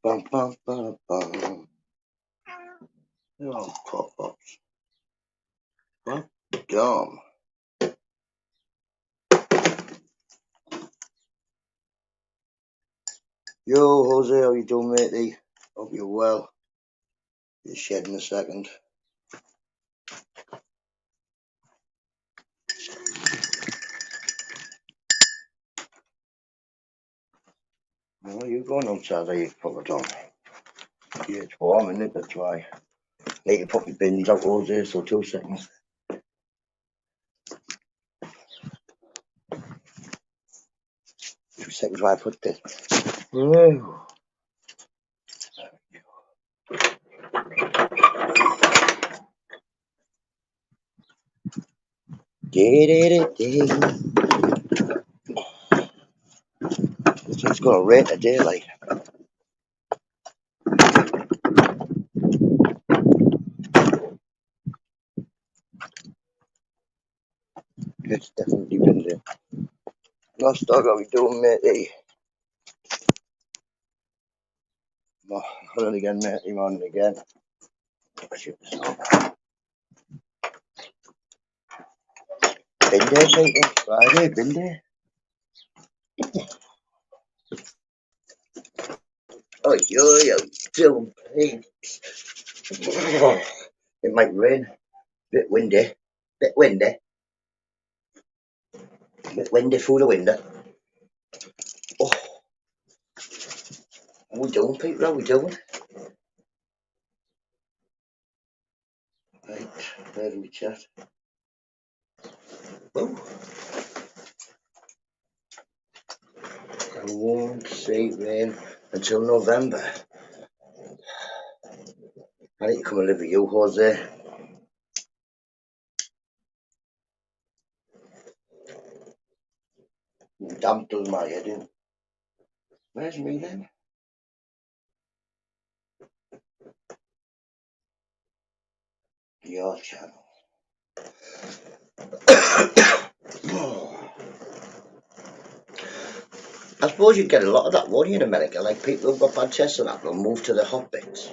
Bum, bum, bum, bum. Oh, pop-ups. What? Dumb. Yo, Jose, how you doing, matey? Hope you're well. You're shedding a second. Oh, you going outside, are you? Put it on. Yeah, it's warm, isn't it? That's why. Need to put my bins out, Jose, so 2 seconds. 2 seconds while I put this. Whoa. It's gonna rain today, like. It's definitely been there. Last dog, how we doing, matey? Oh, on it again, matey, on it again. Been there, people. Friday, been there. Oh, yo, still hey. It might rain. Bit windy. Bit windy. Bit windy through the window. Oh, how we doing, people? How we doing? Right, where do we chat? Oh, I won't see rain until November. I need to come and live with you, Jose. Damn does my head in. Where's me then? Your channel. Oh. I suppose you'd get a lot of that, won't you, in America? Like people who've got bad chests and that will move to the hot bits.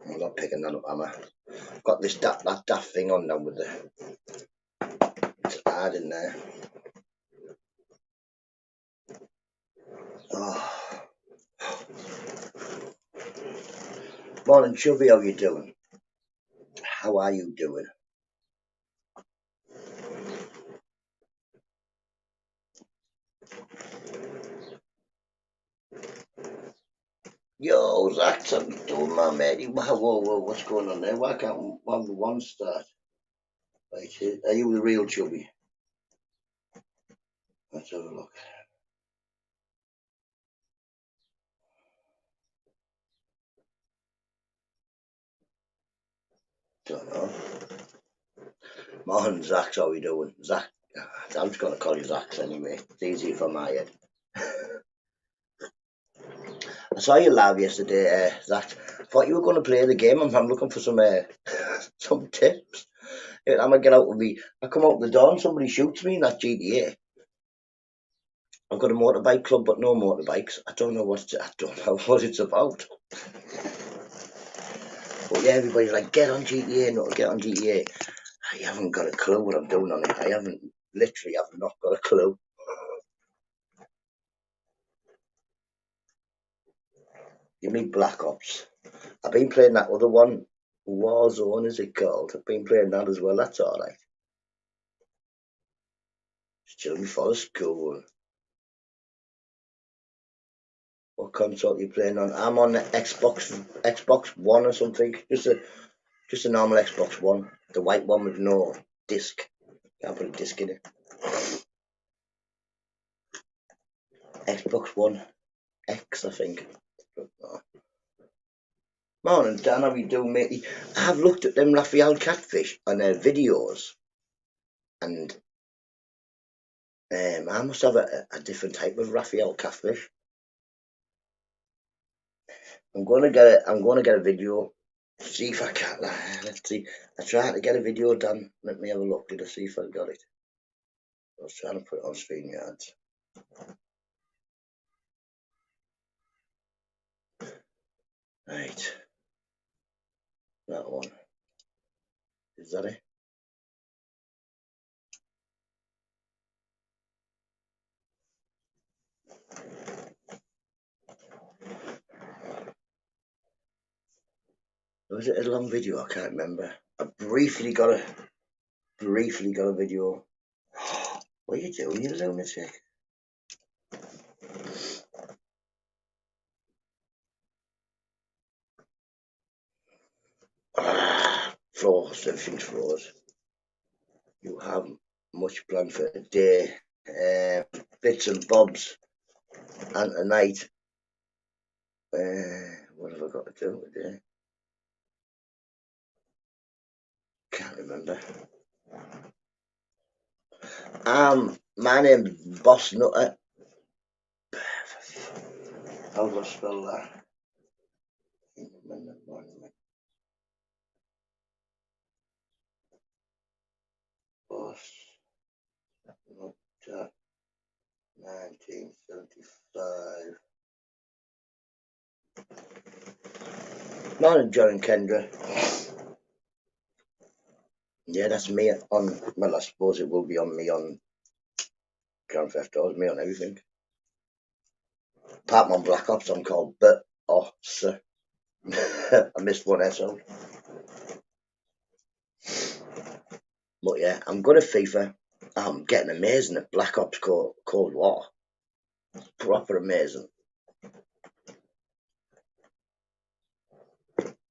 I'm not picking that up, am I? I've got this that daft thing on now with the it's hard in there. Oh. Morning, Chubby, how you doing? How are you doing? Yo, Zach, how you doing, my matey? Whoa, what's going on there? Why can't one start? Right, are you the real Chubby? Let's have a look. Don't know. Morning, Zach, how you doing? Zach, I'm just going to call you Zach anyway. It's easier for my head. I saw you live yesterday, Zach. I thought you were going to play the game. I'm looking for some some tips. I'm gonna get out with me. I come out the door and somebody shoots me in that GTA. I've got a motorbike club, but no motorbikes. I don't know what it's about. But yeah, everybody's like, get on GTA, not get on GTA. I haven't got a clue what I'm doing on it. I have not got a clue. You mean Black Ops? I've been playing that other one, Warzone, is it called? I've been playing that as well. That's all right. Still before school. What console are you playing on? I'm on the Xbox One or something. Just Just a normal Xbox One. The white one with no disc. Can't put a disc in it. Xbox One X, I think. Morning, Dan. How you doing, matey? I've looked at them Raphael catfish on their videos, and I must have a different type of Raphael catfish. I'm gonna get a video. See if I can. Let's see. I tried to get a video done. Let me have a look. Did I see if I got it? I was trying to put it on StreamYards. Right. That one. Is that it? Was it a long video? I can't remember. I briefly got a video. What are you doing, you lunatic? Flaws, everything's flaws. You haven't much planned for the day. Bits and bobs. And tonight. What have I got to do today? Can't remember. My name's Boss Nutter. How do I spell that? Boss Nutter 1975. Morning, John and Kendra. Yeah, that's me on. Well, I suppose it will be on me on Grand Theft Auto, me on everything. Apart from on Black Ops, I'm called Boss. I missed one S out. But yeah, I'm good at FIFA. I'm getting amazing at Black Ops Cold War. Proper amazing.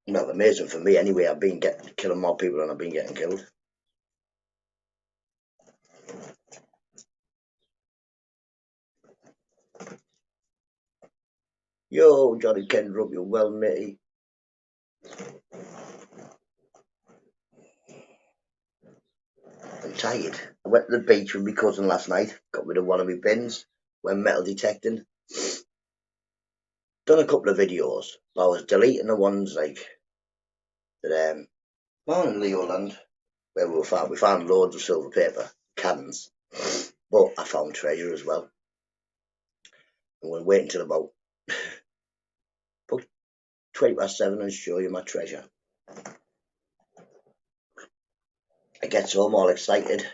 Well, amazing for me anyway. I've been killing more people than I've been getting killed. Yo, Johnny Kendra, you well, matey? I'm tired. I went to the beach with my cousin last night. Got rid of one of my bins. Went metal detecting. Done a couple of videos. But I was deleting the ones like that. Morning, Leoland. Where we found loads of silver paper cans, but I found treasure as well. I'm going to wait until about 7:20 and show you my treasure. I get home all excited,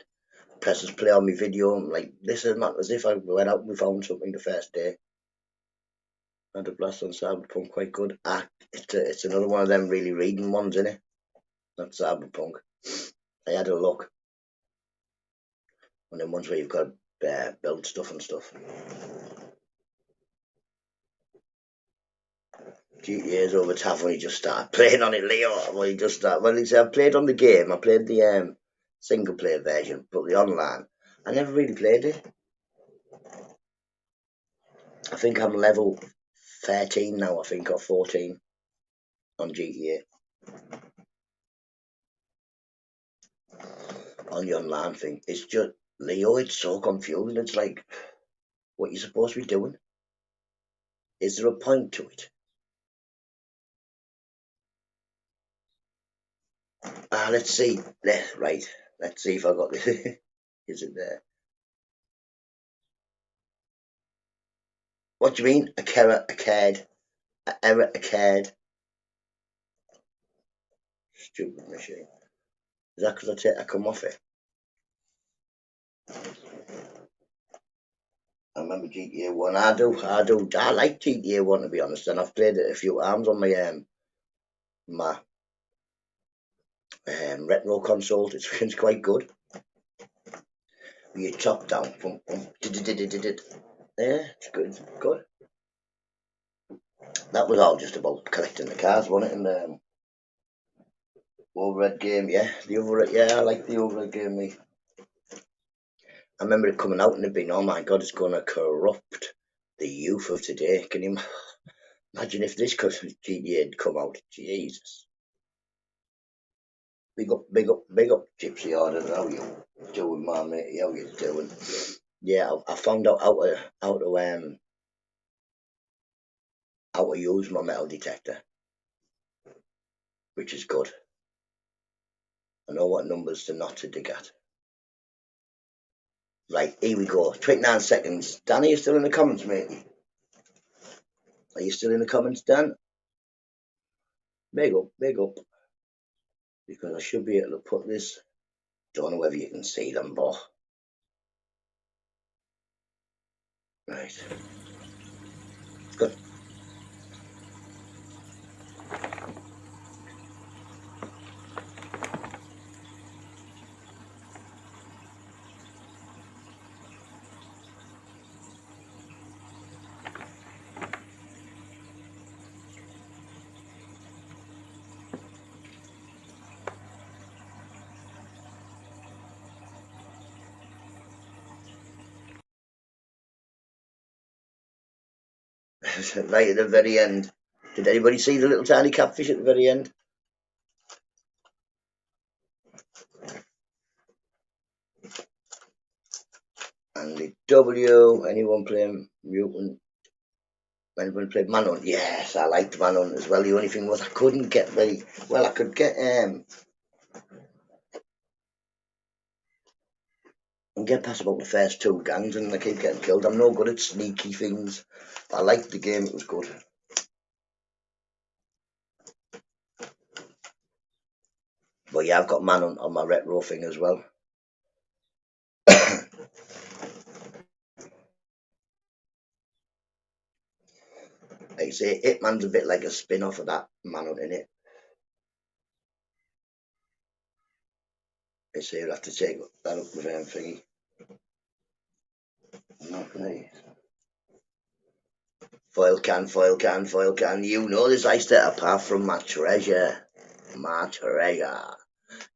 presses play on my video. I'm like, this is not as if I went out and we found something the first day. Had a blast on Cyberpunk, quite good. It's another one of them really reading ones, isn't it? Not Cyberpunk. I had a look. One of them ones where you've got to build stuff and stuff. GTA's over tough when you just start playing on it, Leo. When you just start, well, I played on the game. I played the single player version, but the online, I never really played it. I think I'm level 13 now. I think, or 14 on GTA. On the online thing, it's just Leo. It's so confusing. It's like, what you're supposed to be doing? Is there a point to it? Let's see. Right. Let's see if I got this. Is it there? What do you mean? A error occurred. An error occurred. Stupid machine. Is that because I come off it? I remember GTA 1. I do. I like GTA 1, to be honest, and I've played it a few times on my retro console. It's quite good. You top down. Yeah, it's good. It's good. That was all just about collecting the cars, wasn't it? And overhead game, yeah. The overhead, yeah, I like the overhead game, me. I remember it coming out and it being, oh my god, it's going to corrupt the youth of today. Can you imagine if this GTA had come out? Jesus. Big up, big up, Gypsy Order. How you doing, my mate? How you doing? Yeah, I found out how to use my metal detector, which is good. I know what numbers to not to dig at. Right, here we go. 29 seconds. Dan, are you still in the comments, mate? Are you still in the comments, Dan? Big up, big up. Because I should be able to put this. Don't know whether you can see them, but right. Good. Right at the very end. Did anybody see the little tiny catfish at the very end? And the W, anyone playing Mutant? Anyone played Manhunt? Yes, I liked Manhunt as well. The only thing was I couldn't get very well. I could get and get past about the first two gangs, and I keep getting killed. I'm no good at sneaky things. I liked the game; it was good. But yeah, I've got Manhunt on my retro thing as well. Like you say, Hitman's a bit like a spin-off of that Manhunt, in it. They say you'll have to take that up with thingy. Okay. Foil can, foil can, foil can. You know this ice that apart from my treasure. My treasure.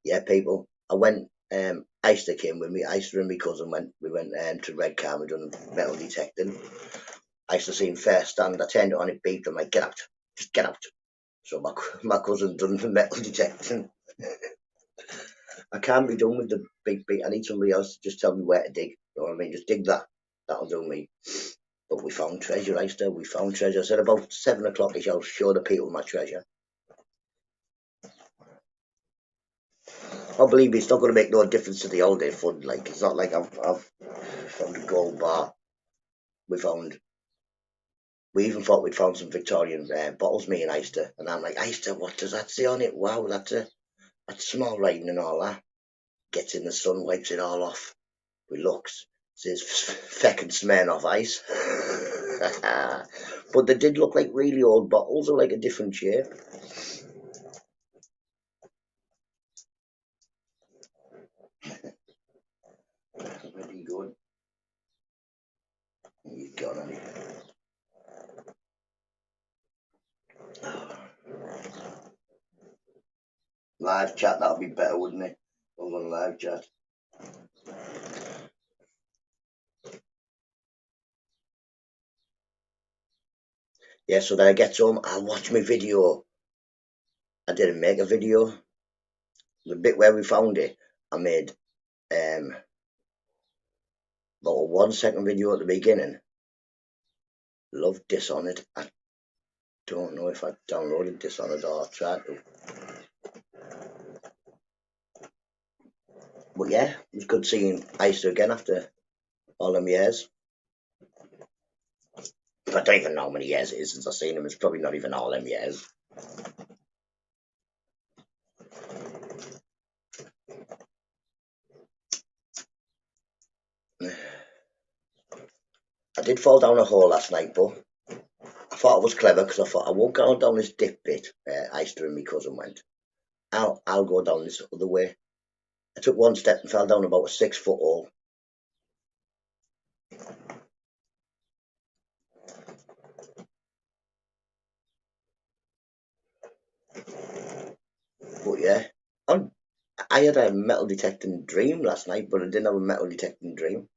Yeah, people. I went Easter came with me. Easter and my cousin we went to Red Car, we done metal detecting. Easter seen fair stand, I turned it on, it beeped, I'm like, get out. Just get out. So my cousin done the metal detecting. I can't be done with the big beat. I need somebody else to just tell me where to dig. You know what I mean? Just dig that. That'll do me. But we found treasure, Easter. We found treasure. I said about 7 o'clock, I'll show the people my treasure. I believe it's not going to make no difference to the holiday fund. Like, it's not like I've found a gold bar. We even thought we'd found some Victorian bottles, me and Easter. And I'm like, Easter, what does that say on it? Wow, that's small writing and all that. Gets in the sun, wipes it all off. We looks, says feckin' Smirnoff Ice. But they did look like really old bottles or like a different shape. Pretty good. You've got any. Live chat, that'll be better, wouldn't it? Over on live chat. Yeah, so then I get home, I'll watch my video. I didn't make a video. The bit where we found it, I made about a 1 second video at the beginning. Love Dishonored. I don't know if I downloaded Dishonored or tried to. But yeah, it was good seeing Icer again after all them years. I don't even know how many years it is since I've seen him. It's probably not even all them years. I did fall down a hole last night, but I thought it was clever because I thought I won't go down this dip bit. Ister and my cousin went. I'll go down this other way. I took one step and fell down about a 6 foot hole. But yeah, I had a metal detecting dream last night, but I didn't have a metal detecting dream.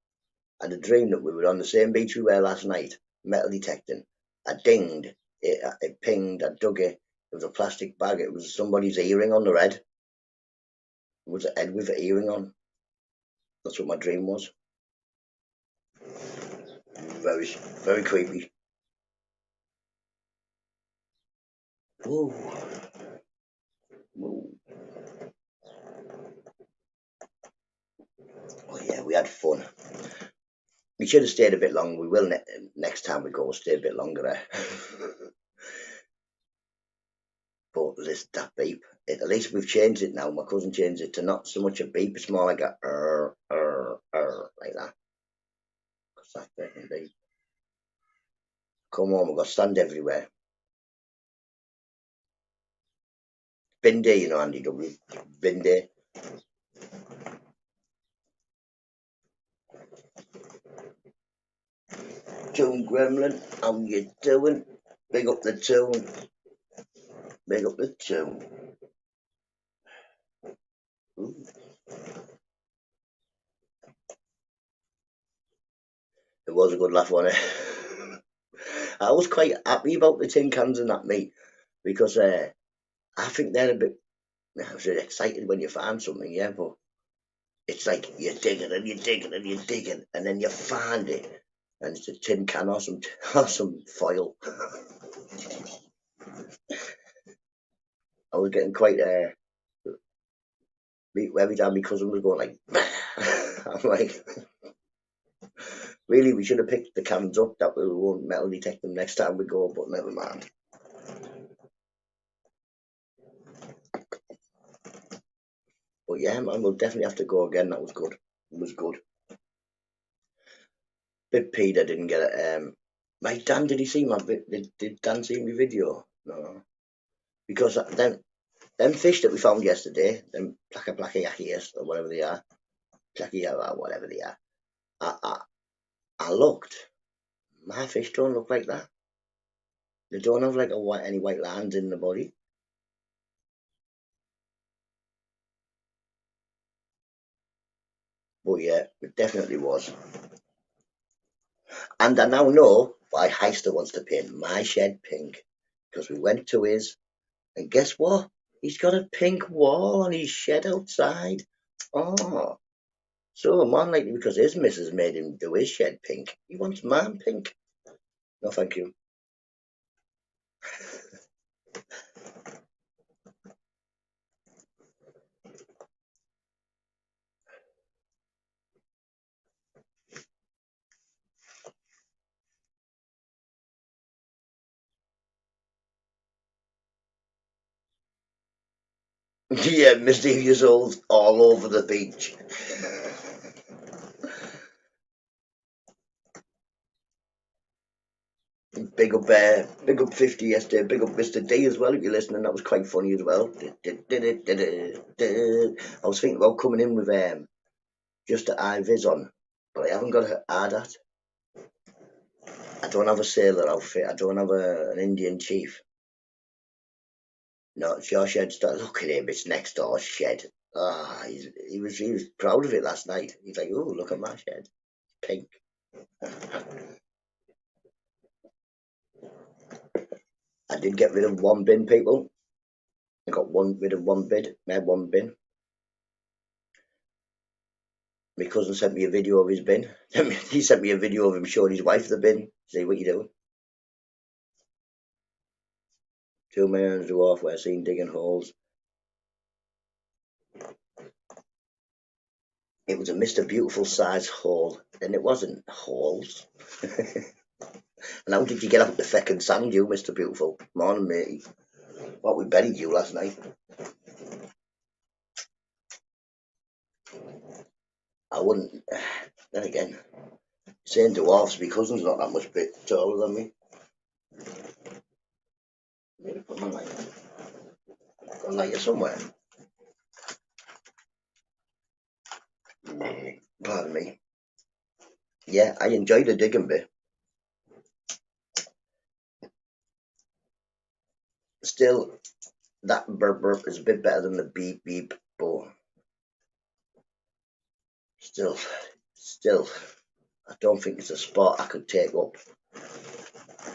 I had a dream that we were on the same beach we were last night, metal detecting. I dinged, it pinged, I dug it. It was a plastic bag. It was somebody's earring on their head. It was a head with an earring on. That's what my dream was. Very, very creepy. Whoa, whoa. Oh yeah, we had fun. We should have stayed a bit longer. We will next time we go. Stay a bit longer. But this that beep. At least we've changed it now. My cousin changed it to not so much a beep. It's more like a like that. What's that freaking beep? Come on, we've got sand everywhere. Bin day, you know, Andy W. Bin day. Tune Gremlin, how you doing? Big up the tune. Big up the tune. Ooh, it was a good laugh on it. I was quite happy about the tin cans and that, mate, because I think they're a bit. I was excited when you find something, yeah, but it's like you're digging and you're digging and you're digging, and then you find it, and it's a tin can or some or some foil. I was getting quite every time my cousin was going like, I'm like, really, we should have picked the cans up that we won't metal detect them next time we go, but never mind. But yeah, man, we'll definitely have to go again. That was good. It was good. Bit Peter didn't get it. Mate, Dan, did he see my did Dan see my video? No, because them fish that we found yesterday, them plaka yakkies or whatever they are, plaki or whatever they are. I, I I looked. My fish don't look like that. They don't have like any white lines in the body. But yeah, it definitely was. And I now know why Heister wants to paint my shed pink. Because we went to his, and guess what? He's got a pink wall on his shed outside. Oh, so more likely because his missus made him do his shed pink. He wants mine pink. No, thank you. Yeah, mischievous souls all over the beach. Big up 50 yesterday. Big up Mr. D as well. If you're listening, that was quite funny as well. I was thinking about coming in with just an eye-vis on, but I haven't got a hard hat. I don't have a sailor outfit. I don't have an Indian chief. No, it's your shed. Look at him. It's next door's shed. He was proud of it last night. He's like, oh, look at my shed. Pink. I did get rid of one bin, people. I got rid of one bid. I had one bin. My cousin sent me a video of his bin. He sent me a video of him showing his wife the bin. Say, what you doing? 2 men and a dwarf were seen digging holes. It was a Mr. Beautiful size hole, and it wasn't holes. And how did you get out the feckin' sand, you, Mr. Beautiful? Morning, matey. What, we buried you last night? I wouldn't. Then again, saying dwarfs, my cousin's not that much bit taller than me. Maybe put my lighter. Got a lighter somewhere. Pardon me. Yeah, I enjoyed the digging bit. Still, that burp burp is a bit better than the beep beep, but still, I don't think it's a sport I could take up.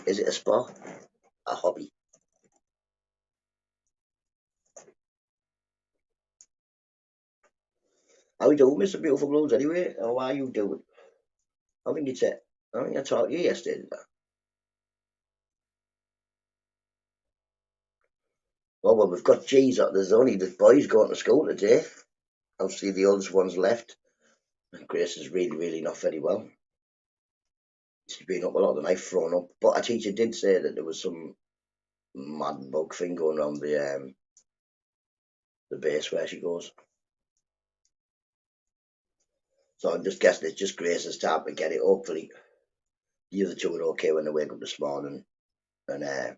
Is it a sport? A hobby? How you doing, Mr. Beautiful Blues, anyway? How are you doing? I think it's it. I think I talked to you yesterday. Oh, well, we've got G's up. There's only the boys going to school today. Obviously, the oldest one's left. And Grace is really, really not very well. She's been up a lot of the night, thrown up. But a teacher did say that there was some mad bug thing going on the base where she goes. So I'm just guessing it's just Grace's time to get it. Hopefully, the other two are okay when they wake up this morning. And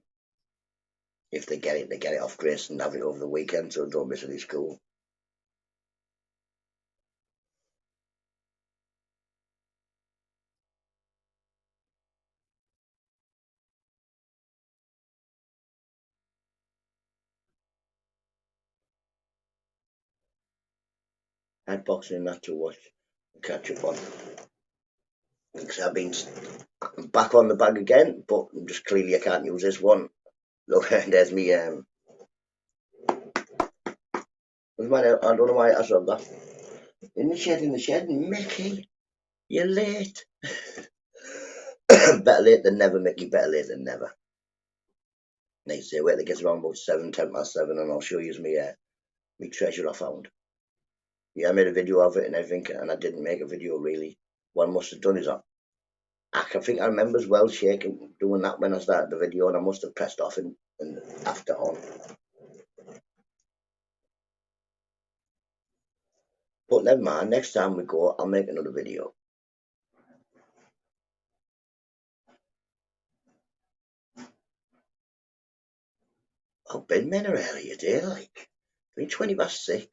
if they get it off Grace and have it over the weekend so don't miss any school. Had boxing and that to watch and catch up on. Because I've been back on the bag again, but just clearly I can't use this one. Look, there's me. I don't know why I said that. In the shed, Mickey, you're late. Better late than never, Mickey. Better late than never. Next day, wait till it gets around about 10 past 7, and I'll show you me treasure I found. Yeah, I made a video of it and everything, and I didn't make a video really. What I must have done is I think I remember as well shaking, doing that when I started the video, and I must have pressed off and after on. But never mind, next time we go, I'll make another video. I've been men earlier today, like, it's been 6:20.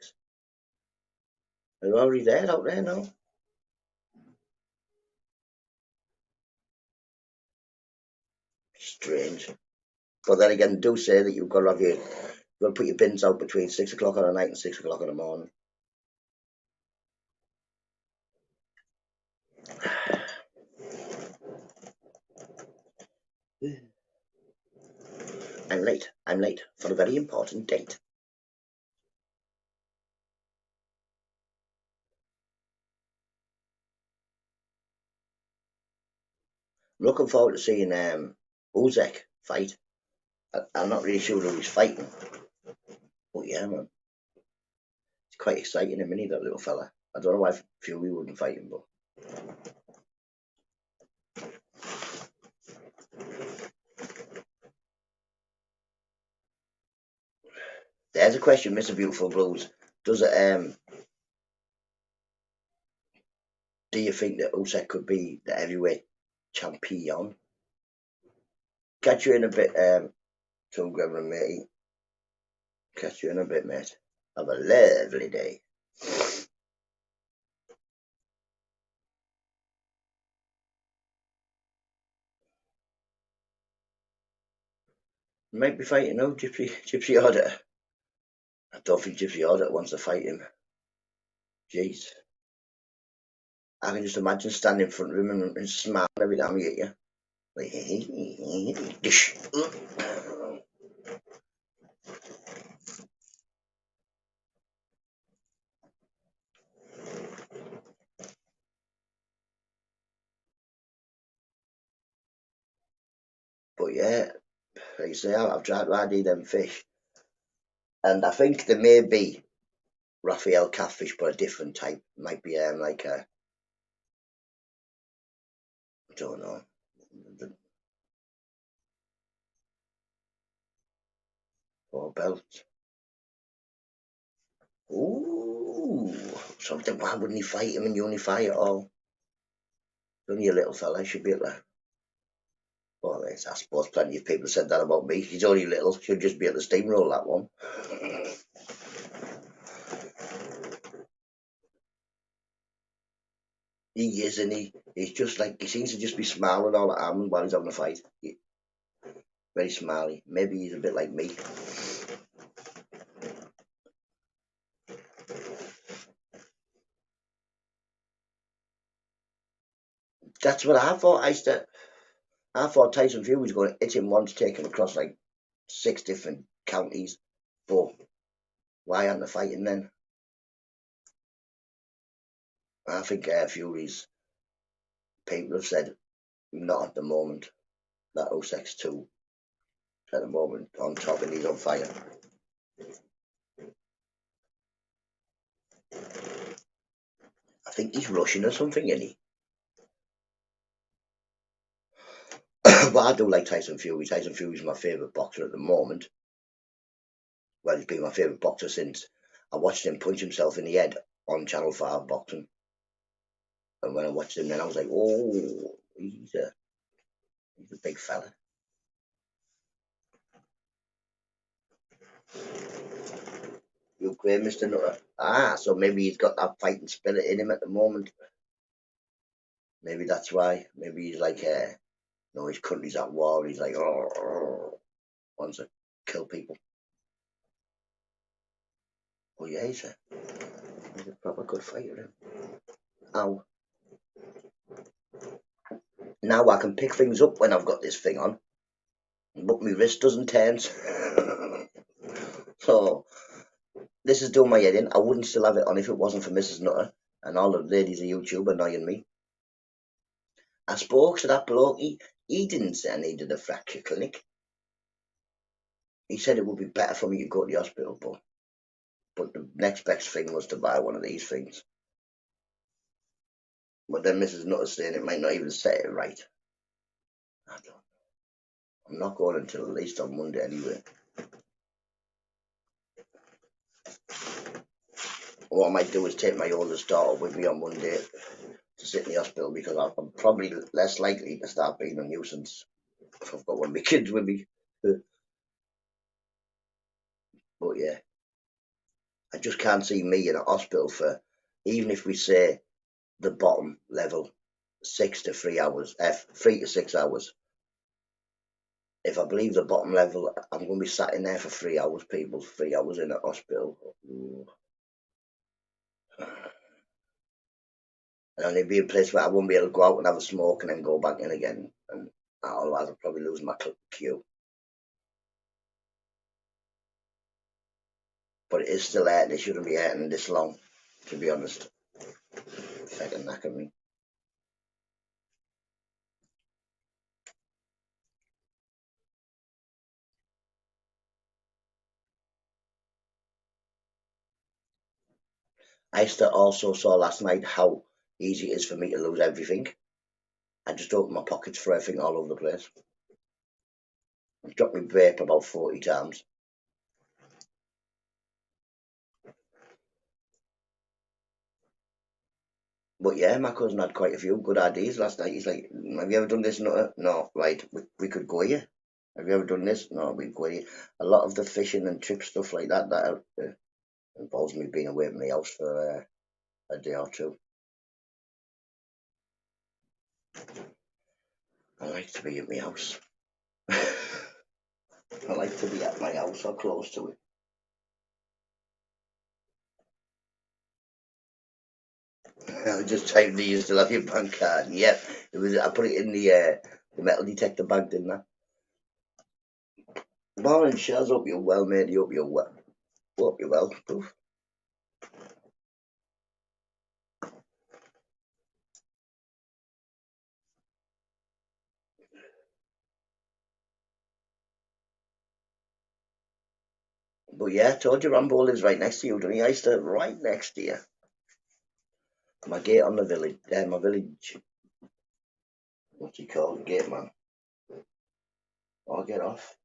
They're already there, out there now. Strange. But then again, do say that you've got to put your bins out between 6 o'clock on the night and 6 o'clock in the morning. I'm late for a very important date. I'm looking forward to seeing Uzek fight. I'm not really sure who he's fighting. But yeah, man. It's quite exciting, isn't he, that little fella? I don't know why Fury wouldn't fight him, but there's a question, Mr. Beautiful Blues. Does it do you think that Usyk could be the heavyweight champion? Catch you in a bit, Tom Gremlin, mate. Catch you in a bit, mate. Have a lovely day. Might be fighting now, Gypsy Order. I don't think Gypsy Order wants to fight him. Jeez. I can just imagine standing in front of him and smiling every time he hit you. Like, dish. But yeah, like you say, I've tried to ID them fish. And I think there may be Raphael catfish, but a different type. Might be like a, I don't know. Or belt. Ooh, something. Why wouldn't he fight him and you only fight it all? Only a little fella, should be able to. Well, I suppose plenty of people said that about me. He's only little, should just be able to steamroll that one. He is, and he's just like, he seems to just be smiling all the time while he's having a fight. Very smiley. Maybe he's a bit like me. That's what I thought. I thought Tyson Fury was going to hit him once, take him across like 6 different counties. But why aren't they fighting then? I think Fury's people have said not at the moment. That 062 at the moment on top and he's on fire. I think he's Russian or something, isn't he? But I do like Tyson Fury. Tyson Fury's my favourite boxer at the moment. Well, he's been my favourite boxer since I watched him punch himself in the head on Channel 5 boxing. And when I watched him then I was like, oh, he's a big fella. You agree, Mr. Nutter? Ah, so maybe he's got that fighting spirit in him at the moment. Maybe that's why. Maybe he's like, his country's at war. He's like, wants to kill people. Oh yeah, he's a proper good fighter. Ow. Now I can pick things up when I've got this thing on, but my wrist doesn't tense. So this is doing my head in. I wouldn't still have it on if it wasn't for Mrs. Nutter and all the ladies of YouTube annoying me. I spoke to that bloke. He didn't say I needed a fracture clinic. He said it would be better for me to go to the hospital, but the next best thing was to buy one of these things. But then Mrs. Nutter saying it might not even set it right. I don't know. I'm not going until at least on Monday anyway. What I might do is take my oldest daughter with me on Monday to sit in the hospital because I'm probably less likely to start being a nuisance if I've got one of my kids with me. But yeah, I just can't see me in a hospital for, even if we say the bottom level, 3 to 6 hours, 3 to 6 hours. If I believe the bottom level, I'm going to be sat in there for 3 hours, people, 3 hours in a hospital. And it'd be a place where I won't be able to go out and have a smoke and then go back in again. And otherwise I'll probably lose my queue. But it is still there. They shouldn't be hurting this long, to be honest. Fucking knackered me. I also saw last night how easy it is for me to lose everything. I just opened my pockets for everything all over the place. I've dropped my vape about 40 times. But yeah, my cousin had quite a few good ideas last night. He's like, have you ever done this? No, right, we could go here. Have you ever done this? No, we'd go here. A lot of the fishing and trip stuff like that, involves me being away from my house for a day or two. I like to be at my house. I like to be at my house or close to it. I just typed, do you still have your bank card? Yep. It was. I put it in the metal detector bag, didn't I? Morning, Shaz. Hope you're well, mate. Hope you're well. Hope you're well. Oof. But yeah, I told you Rambo lives right next to you, doesn't he? I used to right next to you. My gate on the village. My village. What's he called? Gate man. I'll get off.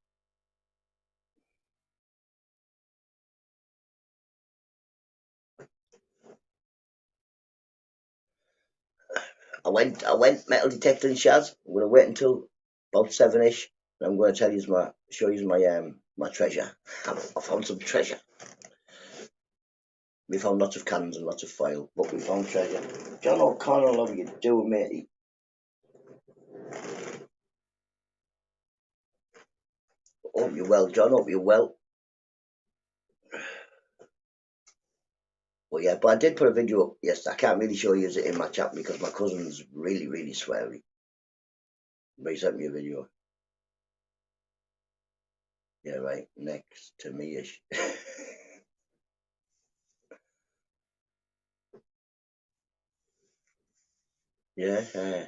I went metal detecting, Shaz. I'm gonna wait until about 7ish. And I'm gonna show you my treasure. I found some treasure. We found lots of cannons and lots of foil, but we found treasure. John O'Connell, how you doing, matey? Hope you're well, John. Hope you're well. But yeah, but I did put a video up. Yes, I can't really show you it in my chat because my cousin's really, really sweary. But he sent me a video. Yeah, right, next to me-ish. Yeah,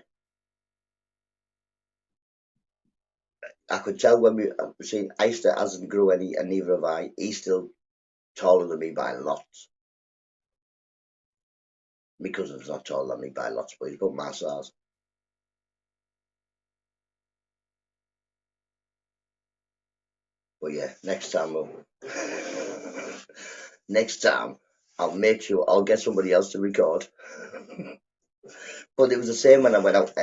I could tell when we seen Easter hasn't grew any, and neither have I. He's still taller than me by lots. My cousin's not taller than me by lots, but he's got my size. But yeah, next time next time I'll make sure I'll get somebody else to record. But it was the same when I went out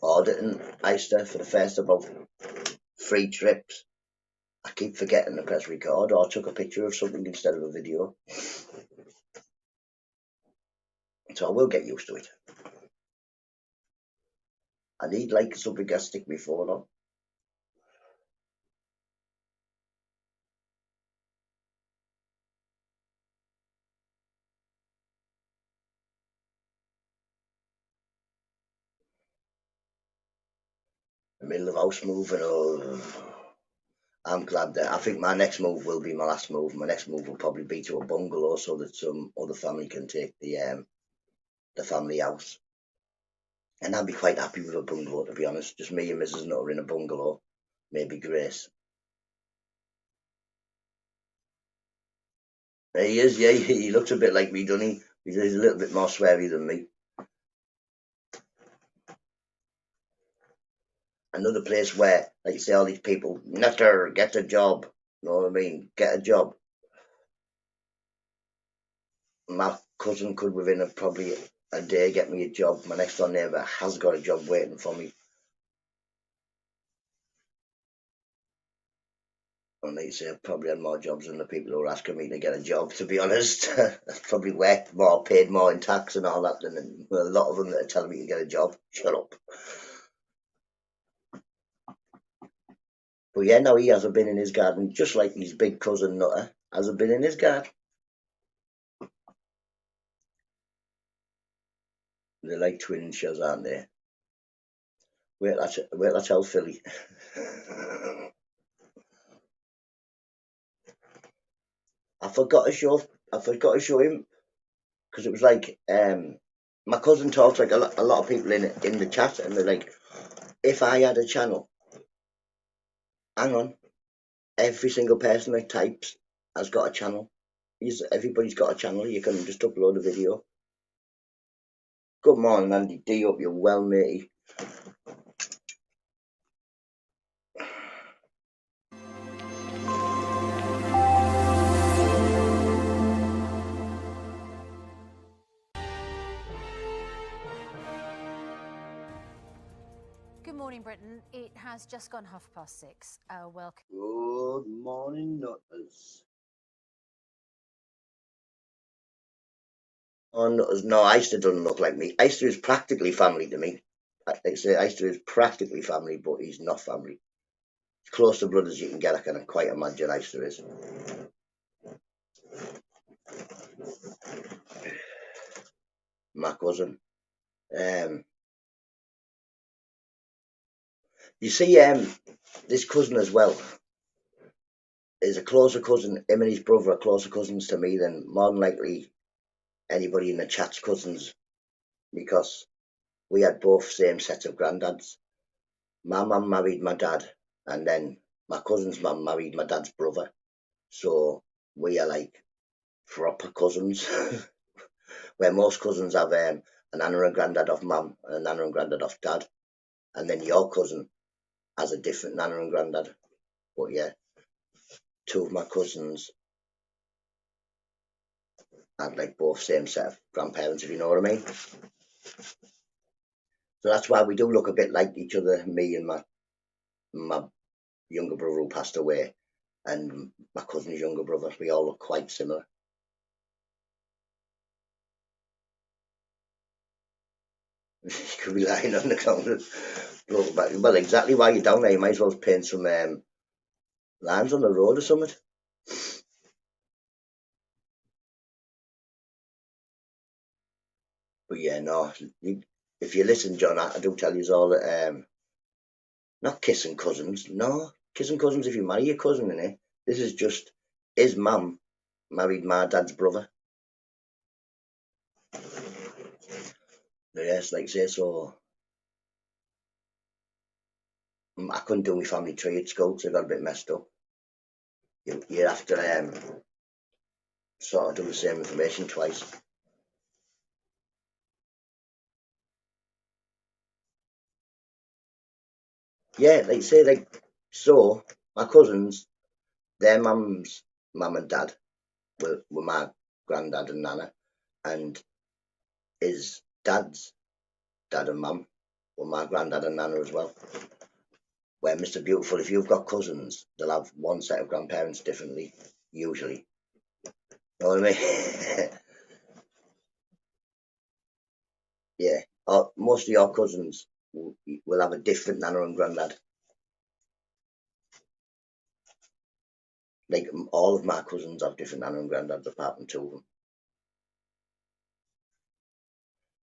auditing Easter for the first about 3 trips. I keep forgetting to press record, or I took a picture of something instead of a video. So I will get used to it. I need like something to stick my phone on. The middle of house moving. Oh, I'm glad that I think my next move will be my last move. My next move will probably be to a bungalow so that some other family can take the family house. And I'd be quite happy with a bungalow, to be honest. Just me and Mrs. Nutter in a bungalow. Maybe Grace. He is, yeah. He looks a bit like me, doesn't he? He's a little bit more sweary than me. Another place where, like you say, all these people, Nutter, get a job. You know what I mean? Get a job. My cousin could, within probably a day, get me a job. My next door neighbour has got a job waiting for me. And like you say, I've probably had more jobs than the people who are asking me to get a job, to be honest. I've probably worked more, paid more in tax and all that than a lot of them that are telling me to get a job. Shut up. But yeah, no, he hasn't been in his garden, just like his big cousin Nutter hasn't been in his garden. They're like twin shows, aren't they? Wait, till I tell Philly. I forgot to show. I forgot to show him because it was like my cousin talks like a lot of people in the chat, and they're like, if I had a channel, hang on, every single person that types has got a channel. Everybody's got a channel. You can just upload a video. Good morning, Andy D. Hope you're well, matey. Good morning, Britain. It has just gone 6:30. Welcome. Good morning, Nutters. Oh, no, Easter doesn't look like me. Easter is practically family to me. Like say, Easter is practically family, but he's not family. As close to blood as you can get, I can quite imagine Easter is. My cousin. Um, you see, this cousin as well is a closer cousin. Him and his brother are closer cousins to me than more than likely anybody in the chat's cousins, because we had both same sets of granddads. My mum married my dad, and then my cousin's mum married my dad's brother. So we are like proper cousins, where most cousins have a nana and granddad of mum and a nana and granddad of dad, and then your cousin has a different nana and granddad. But yeah, two of my cousins had like both same set of grandparents, if you know what I mean. So that's why we do look a bit like each other, me and my younger brother who passed away, and my cousin's younger brother. We all look quite similar. You could be lying on the counter. Well, exactly why you're down there, you might as well paint some lines on the road or something. But yeah, no. If you listen, John, I do tell you all that. Not kissing cousins. No, kissing cousins if you marry your cousin, innit? This is just his mum married my dad's brother. Yes, like say so. I couldn't do my family tree at school, so I got a bit messed up. You have to sort of do the same information twice. Yeah, like say like so. My cousins, their mum's mum and dad were my granddad and nana, and his dad's dad and mum were my granddad and nana as well. Where Mr. Beautiful, if you've got cousins, they'll have one set of grandparents differently, usually. You know what I mean? Yeah. Or most of your cousins will have a different nana and granddad. Like all of my cousins have different nana and granddads apart from two of them.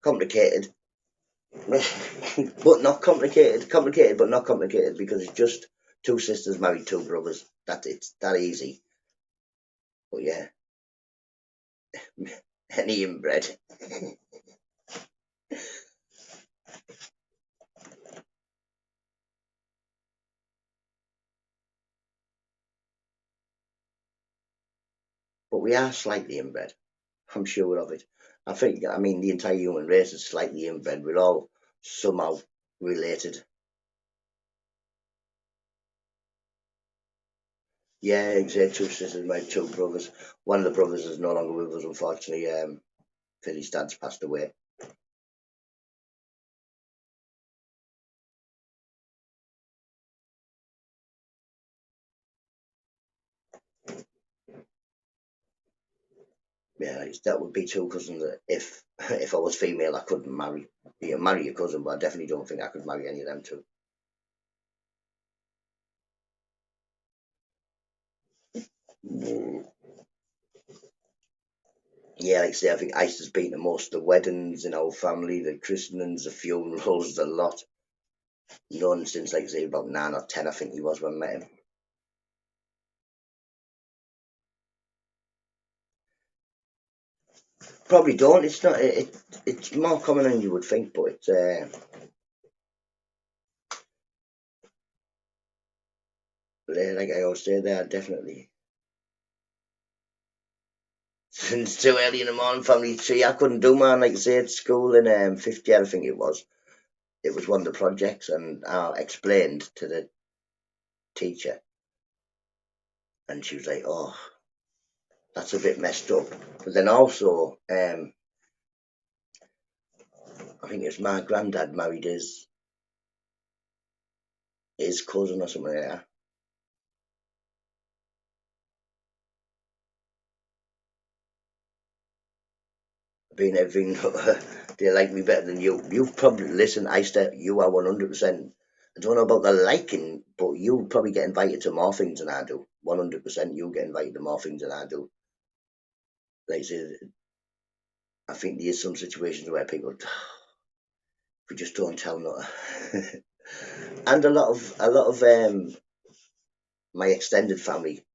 Complicated, but not complicated. Complicated, but not complicated because it's just two sisters married two brothers. It's that easy. But yeah, any inbred. But we are slightly inbred. I'm sure of it. I mean, the entire human race is slightly inbred. We're all somehow related. Yeah, exactly. Two sisters married two brothers. One of the brothers is no longer with us, unfortunately. Philly's dad's passed away. Yeah, that would be two cousins that if I was female, I couldn't marry. You marry your cousin, but I definitely don't think I could marry any of them two. Yeah, like I say, I think Ice has been to most of the weddings in our family, the christenings, the funerals, the lot. Known since, like I say, about 9 or 10, I think he was when I met him. Probably don't. It's not. It's more common than you would think, but it's like I always say, they are definitely. It's too early in the morning, family tree. I couldn't do mine, like I say, at school in fifth year, I think it was. It was one of the projects, and I explained to the teacher, and she was like, "Oh, that's a bit messed up." But then also, I think it was my granddad married his cousin or something like that. Being everything, they like me better than you. You probably listen. You are 100%. I don't know about the liking, but you probably get invited to more things than I do. 100%, you get invited to more things than I do. Like I say, I think there's some situations where people we just don't tell nothing. And a lot of my extended family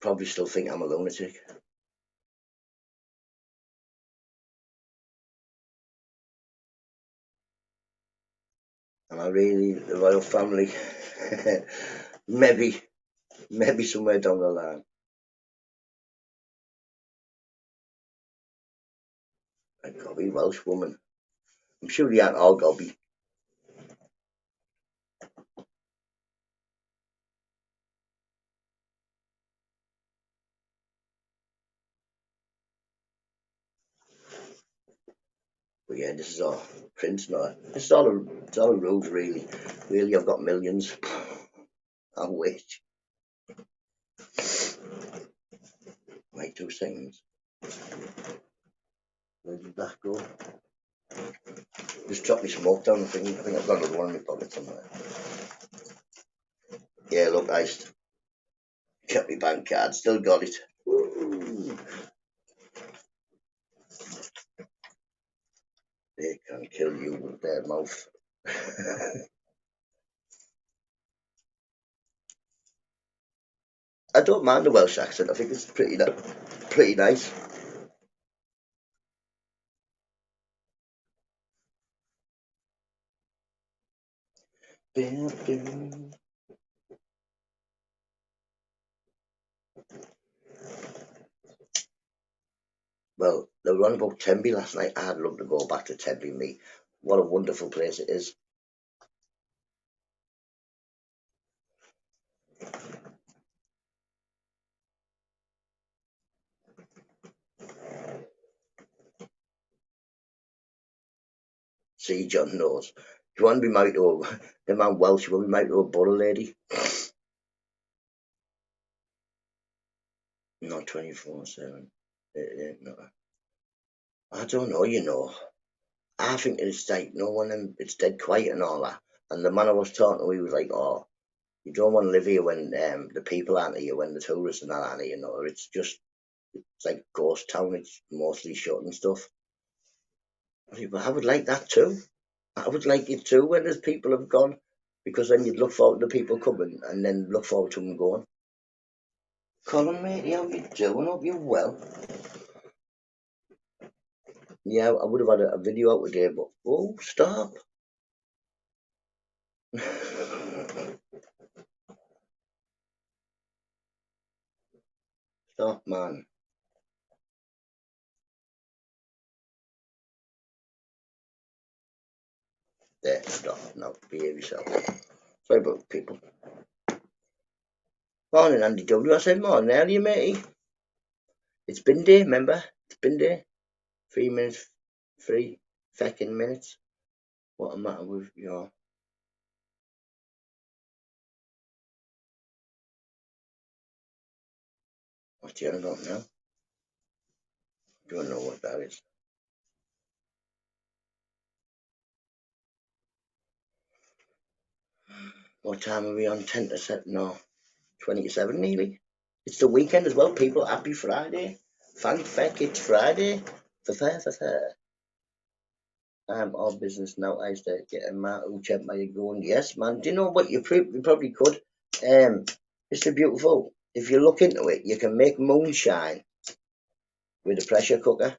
probably still think I'm a lunatic, and I really the royal family. maybe maybe somewhere down the line. A gobby Welsh woman. I'm sure they aren't all gobby. But yeah, this is all Prince now. It's all a ruse, really. Really, I've got millions. I wish. Wait 2 seconds. Where did that go? Just drop me smoke down. I think I've got another one in my pocket somewhere. Yeah, look, I kept my bank card. Still got it. Woo. and kill you with their mouth. I don't mind the Welsh accent. I think it's pretty nice. Well, they were on about Tenby last night. I'd love to go back to Tenby, mate. What a wonderful place it is. See, John knows. You want to be married to the man Welsh, you want to be married to a butter lady? Not 24/7. No. I don't know, you know. I think it's like no one, and it's dead quiet and all that. And the man I was talking to, he was like, "Oh, you don't want to live here when the people aren't here, when the tourists and that aren't here. You know, it's like a ghost town. It's mostly shut and stuff." I said, "Well, I would like that too. I would like it too when there's people have gone, because then you'd look forward to people coming and then look forward to them going." Colin, mate, how you doing? Hope you're well. Yeah, I would have had a video out today, but oh, stop. Stop, man. There, stop. Now, behave yourself. Sorry about people. Morning, Andy W. I said morning earlier, matey. It's bin day, remember? It's bin day. 3 minutes, 3 fucking minutes. What a matter with your... What's the other about now? Don't know what that is. What time are we on? 10 to 7? No, 27 nearly. It's the weekend as well, people. Happy Friday. Thank feck, it's Friday. For fair. All business now. I start getting my check my going. Yes, man. Do you know what you probably could? Mr. Beautiful. If you look into it, you can make moonshine with a pressure cooker. You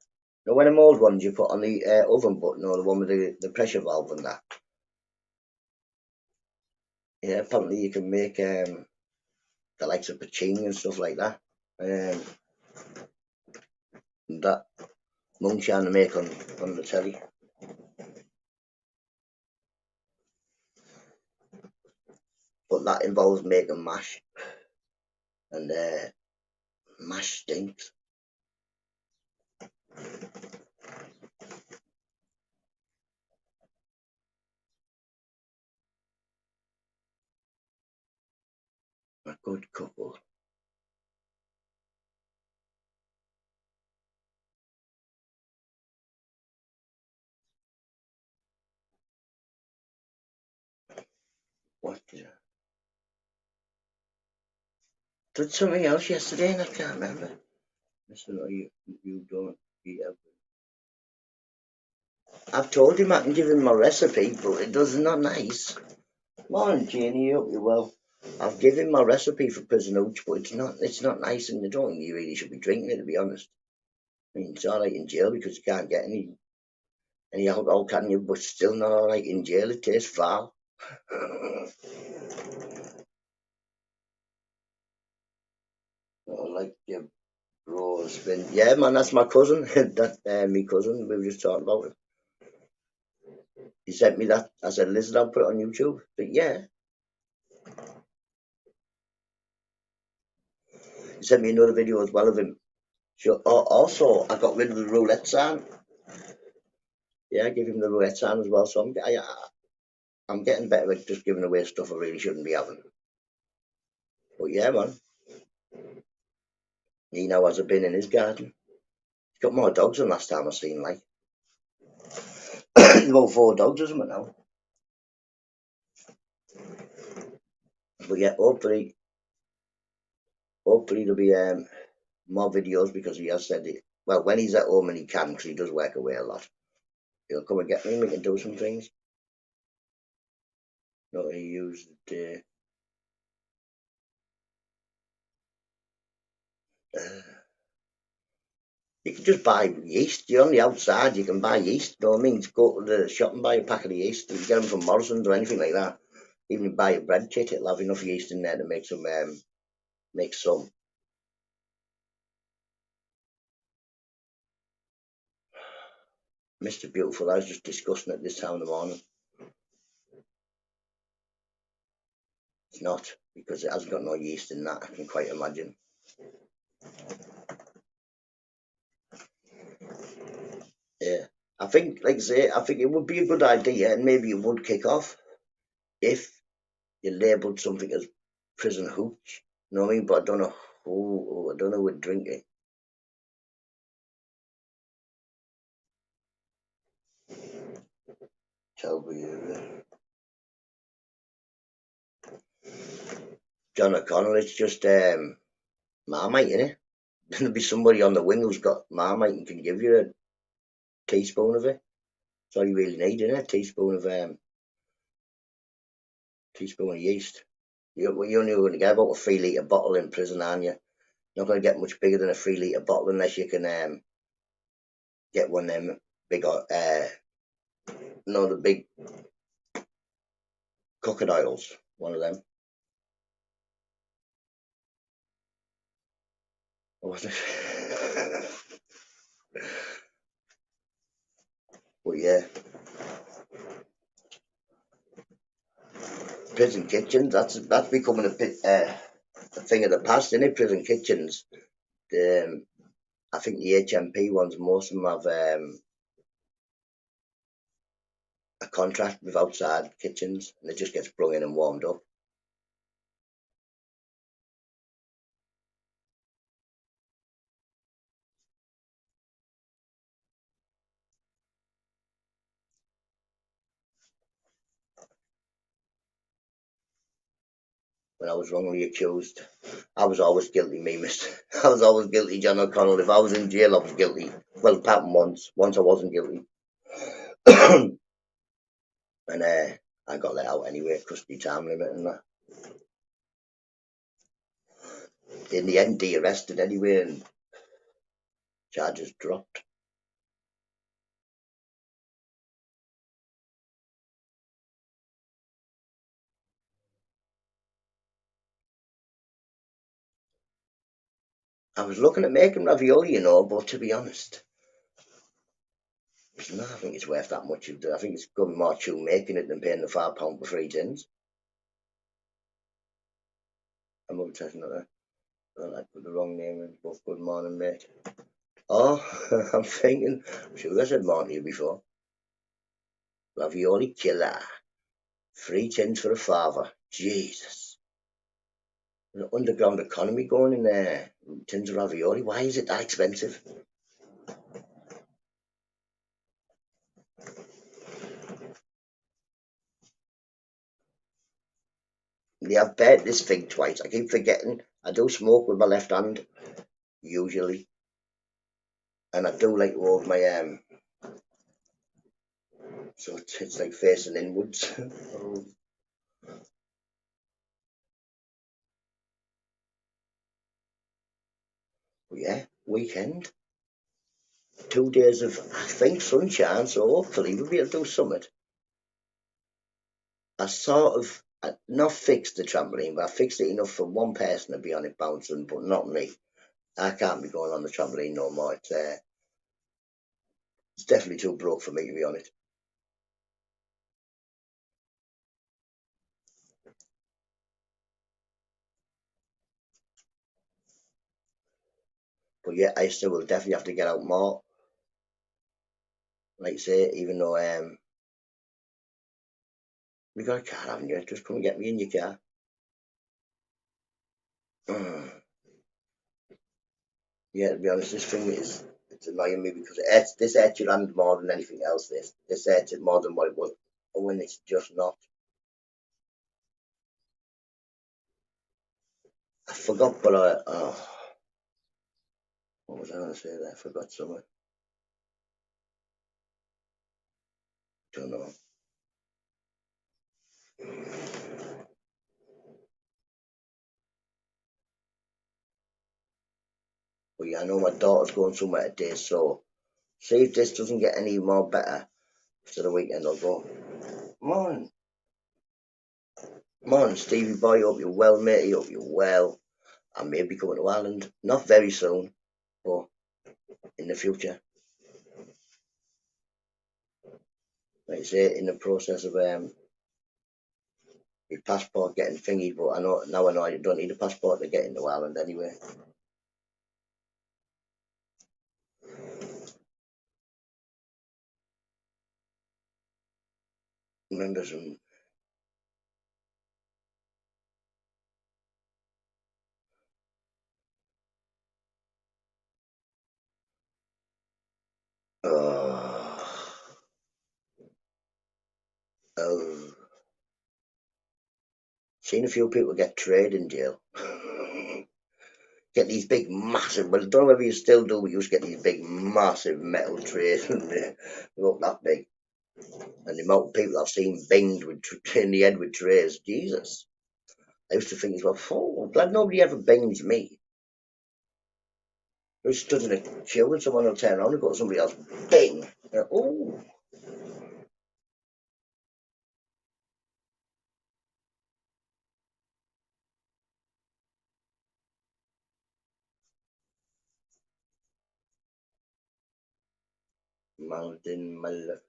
know, when them old ones you put on the oven button, or the one with the pressure valve and that. Yeah, apparently you can make the likes of pacini and stuff like that. That moonshine to make on the telly. But that involves making mash, and mash stinks. A good couple. What did something else yesterday and I can't remember. Listen, you don't eat everything. I've told him I can give him my recipe, but it does not nice. Morning, Janie, hope you're well. I've given my recipe for prison hooch, but it's not nice, and I don't think you really should be drinking it, to be honest. I mean, it's alright in jail because you can't get any alcohol, can you? But still not alright in jail. It tastes foul. Like your bros been, yeah, man, that's my cousin. That me cousin. We were just talking about it. He sent me that. I said, "Listen, I'll put it on YouTube." But yeah, he sent me another video as well of him. So, also, I got rid of the roulette sign. Yeah, I gave him the roulette sign as well. So I'm getting better at just giving away stuff I really shouldn't be having. But yeah, man, he now has a bin in his garden. He's got more dogs than last time I seen. Like, about 4 dogs or something now. But yeah, hopefully there'll be more videos because he has said it. Well, when he's at home and he can, because he does work away a lot. He'll come and get me and we can do some things. Not to use the you can just buy yeast. You're on the outside, you can buy yeast. You know what I mean? Just go to the shop and buy a packet of yeast. You can get them from Morrison's or anything like that. Even if you buy a bread kit, it'll have enough yeast in there to make some. Make some. Mr. Beautiful, I was just discussing it this time in the morning. It's not, because it hasn't got no yeast in that, I can quite imagine. Yeah. I think, like I say, I think it would be a good idea and maybe it would kick off if you labelled something as prison hooch. You know what I mean? But I don't know I don't know who would drink it. John O'Connell, it's just Marmite, innit? There'll be somebody on the wing who's got Marmite and can give you a teaspoon of it. That's all you really need, innit? A teaspoon of yeast. You're only going to get about a 3 litre bottle in prison, aren't you? You're not going to get much bigger than a 3 litre bottle unless you can get one of them big, no, the big crocodiles, one of them. What was it? But yeah, prison kitchens, that's becoming a thing of the past, isn't it? Prison kitchens. I think the HMP ones, most of them have a contract with outside kitchens, and it just gets brung in and warmed up. When I was wrongly accused, I was always guilty, me, mister. I was always guilty, John O'Connell. If I was in jail, I was guilty. Well, it happened once. Once I wasn't guilty. And I got let out anyway, custody time limit and that. In the end, de-arrested anyway, and charges dropped. I was looking at making ravioli, you know, but to be honest, I think it's worth that much. I think it's going more chew making it than paying the £5 for 3 tins. I'm up testing that. I put the wrong name in, but good morning, mate. Oh, I'm thinking, I'm sure I said more to you before. Ravioli killer. 3 tins for a father. Jesus. There's an underground economy going in there. Tins of ravioli. Why is it that expensive? Yeah, I've bet this thing twice. I keep forgetting. I do smoke with my left hand, usually. And I do like to hold my so it's like facing inwards. But yeah, weekend. 2 days of, I think, sunshine, so hopefully we'll be able to do something. I not fixed the trampoline, but I fixed it enough for one person to be on it bouncing, but not me. I can't be going on the trampoline no more. It's definitely too broke for me to be on it. But yeah, I still will definitely have to get out more. Like I say, even though you got a car, haven't you? Just come and get me in your car. Yeah, to be honest, this thing it's annoying me because this hurts your hand more than anything else. This hurts it more than what it was when it's just not. I forgot, but what was I going to say there? I forgot something. Don't know. But yeah, I know my daughter's going somewhere today, so see if this doesn't get any more better after the weekend. I'll go, Morning, morning, Stevie boy. Hope you're well, mate. Hope you're well. I may be coming to Ireland, not very soon, but in the future. Like I say, in the process of my passport getting thingy, but I know you don't need a passport to get into Ireland anyway. Remember some. Oh, oh, seen a few people get trade in jail. Get these big, massive. Well, I don't know whether you still do, but you used to get these big, massive metal trays, and they look that big. And the amount of people I've seen banged with in the head with trays, Jesus. I used to think as well, oh, I'm glad nobody ever bangs me. I was stood in a queue and someone will turn around and go to somebody else, bang. Oh, Mountain Mal.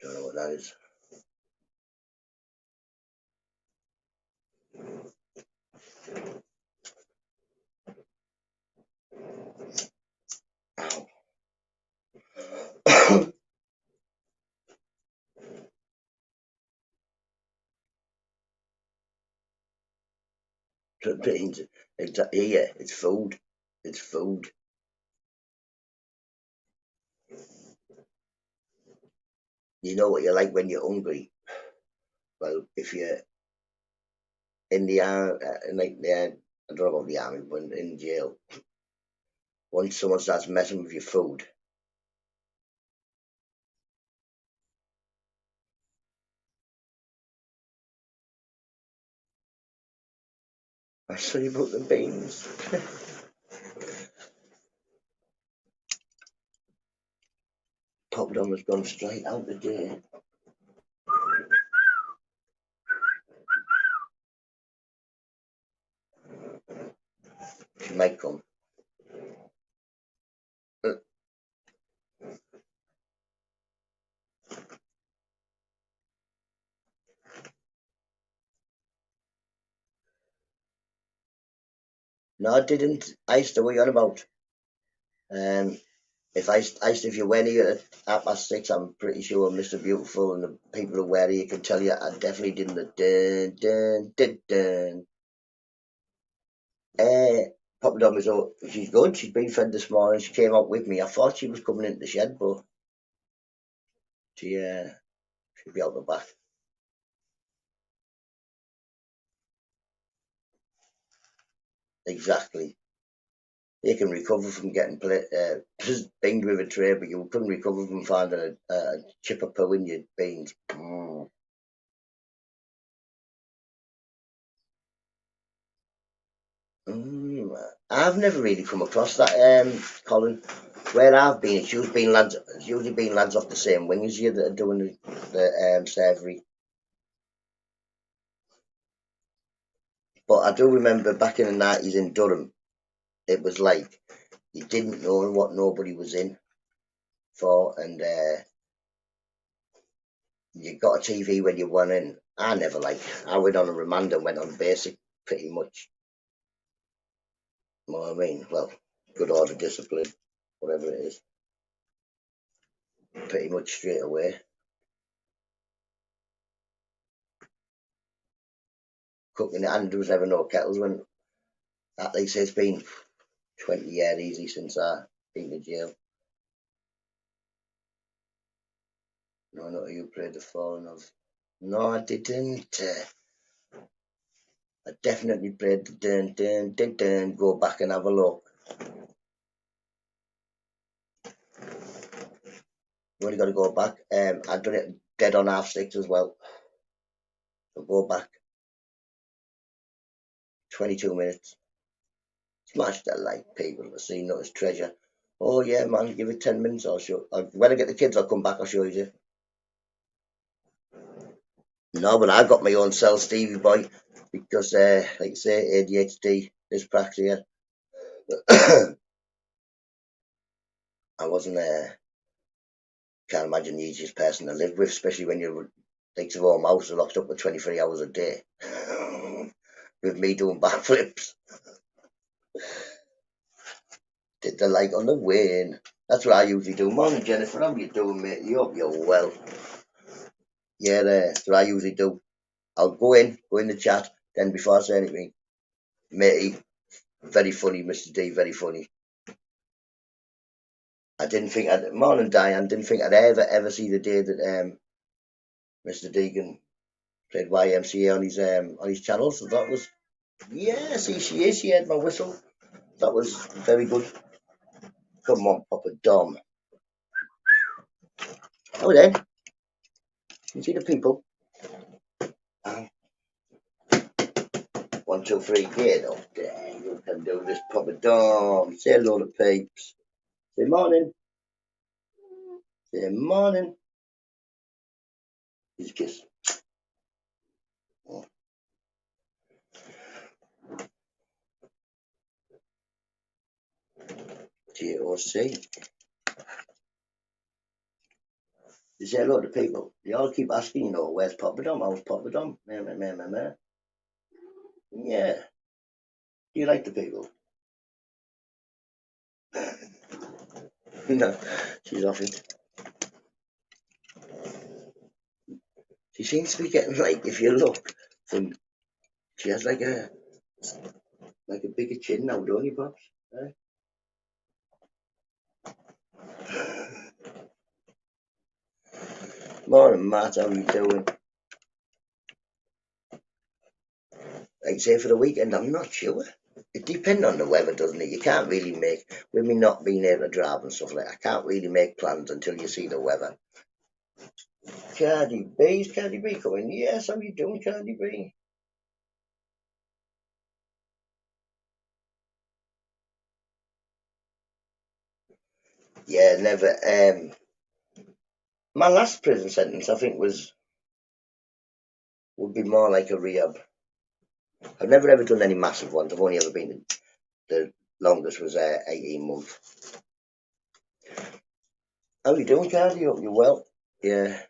Don't know what that is. Exactly, yeah, it's food. It's food. You know what you're like when you're hungry. Well, if you're in the army, like I don't know about the army, but in jail, once someone starts messing with your food, I saw you put the beans. Popdom has gone straight out the day. She might come. Uh, No, I didn't. I used to what you on about. Um, if you went here at @6, I'm pretty sure Mr. Beautiful and the people who were here can tell you I definitely didn't the dun dun dun dun. Papa Dom is all, she's good. She's been fed this morning. She came out with me. I thought she was coming into the shed, but she'll be out the back. Exactly. You can recover from getting binged with a tray, but you couldn't recover from finding a chip of poo in your beans. I've never really come across that, Colin. Where I've been, it's usually been lads off the same wing as you that are doing the savoury. But I do remember back in the 90s in Durham, it was like you didn't know what nobody was in for, and you got a TV when you went in. I went on a remand and went on basic pretty much. You know what I mean? Well, good order, discipline, whatever it is, pretty much straight away. Cooking it, and there was never no kettles when, at least it's been 20 years easy since I've been to jail. No, not you played the phone of. No, I didn't. I definitely played the dun dun dun dun. Go back and have a look. You only got to go back. I've done it dead on half sticks as well. So go back 22 minutes. Smash that like, people. To see not as treasure. Oh yeah, man, give it 10 minutes. I'll show. When I get the kids, I'll come back. I'll show you. No, but I got my own cell Stevie boy because, like I say, ADHD, dyspraxia. I wasn't. Can't imagine the easiest person to live with, especially when you're like to home house and locked up for 23 hours a day. With me doing backflips. Did the like on the way in. That's what I usually do. Morning, Jennifer. How you doing, mate? You hope you're well. Yeah, that's what I usually do. I'll go in the chat, then before I say anything, matey, very funny, Mr. D, very funny. I didn't think morning, Diane, didn't think I'd ever see the day that Mr. Deegan played YMCA on his channel. So that was, yeah, see, she had my whistle. That was very good. Come on, Papa Dom. Oh, then, you see the people. 1, 2, 3, get up there. You can do this, Papa Dom. Say hello to peeps. Say morning. Say morning. Here's a kiss. Oh. GOC. You say hello to people. They all keep asking, where's Papa Dom? How's Papa Dom? Yeah. Do you like the people? No, she's off it. She seems to be getting, like, if you look, she has like a bigger chin now, don't you, Pops? Morning, Matt. How you doing? Like, say for the weekend, I'm not sure. It depends on the weather, doesn't it? You can't really make, with me not being able to drive and stuff like that, I can't really make plans until you see the weather. Cardi B, is Cardi B coming? Yes, how you doing, Cardi B? Yeah, never. My last prison sentence, I think, would be more like a rehab. I've never ever done any massive ones. I've only ever been, the longest was 18 months. How you doing, Cardi? Hope you're well. Yeah,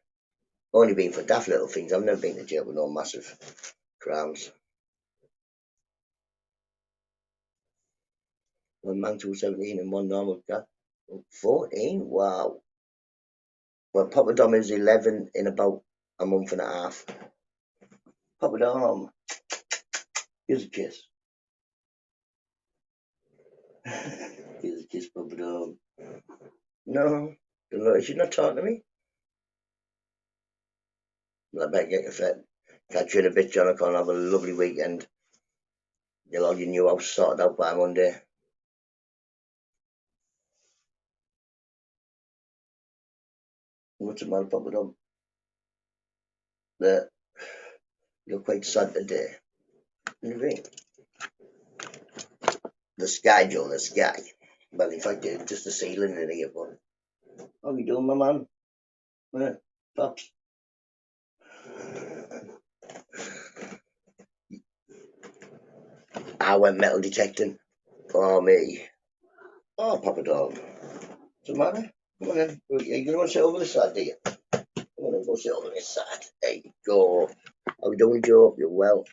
only been for daft little things. I've never been to jail with no massive crimes. One man to 17 and one normal cat. 14? Wow. Well, Papa Dom is 11 in about a month and a half. Papa Dom, here's a kiss. Here's a kiss, Papa Dom. No, she's not talking to me. I bet get you fed. Catch you in a bit, Jonathan. Have a lovely weekend. You'll have your new house sorted out by Monday. What's the matter, Papa Dom? You're quite sad today. What do you think? The sky, Joe, the sky. Well, in fact, it's just the ceiling in here, but how you doing, my man? Yeah, Pops. I went metal detecting. For me. Oh, Papa Dog. What's the matter? Come on in. You going to sit over this side, do you? Come on in, go sit over this side. There you go. How you doing, Joe? You're well.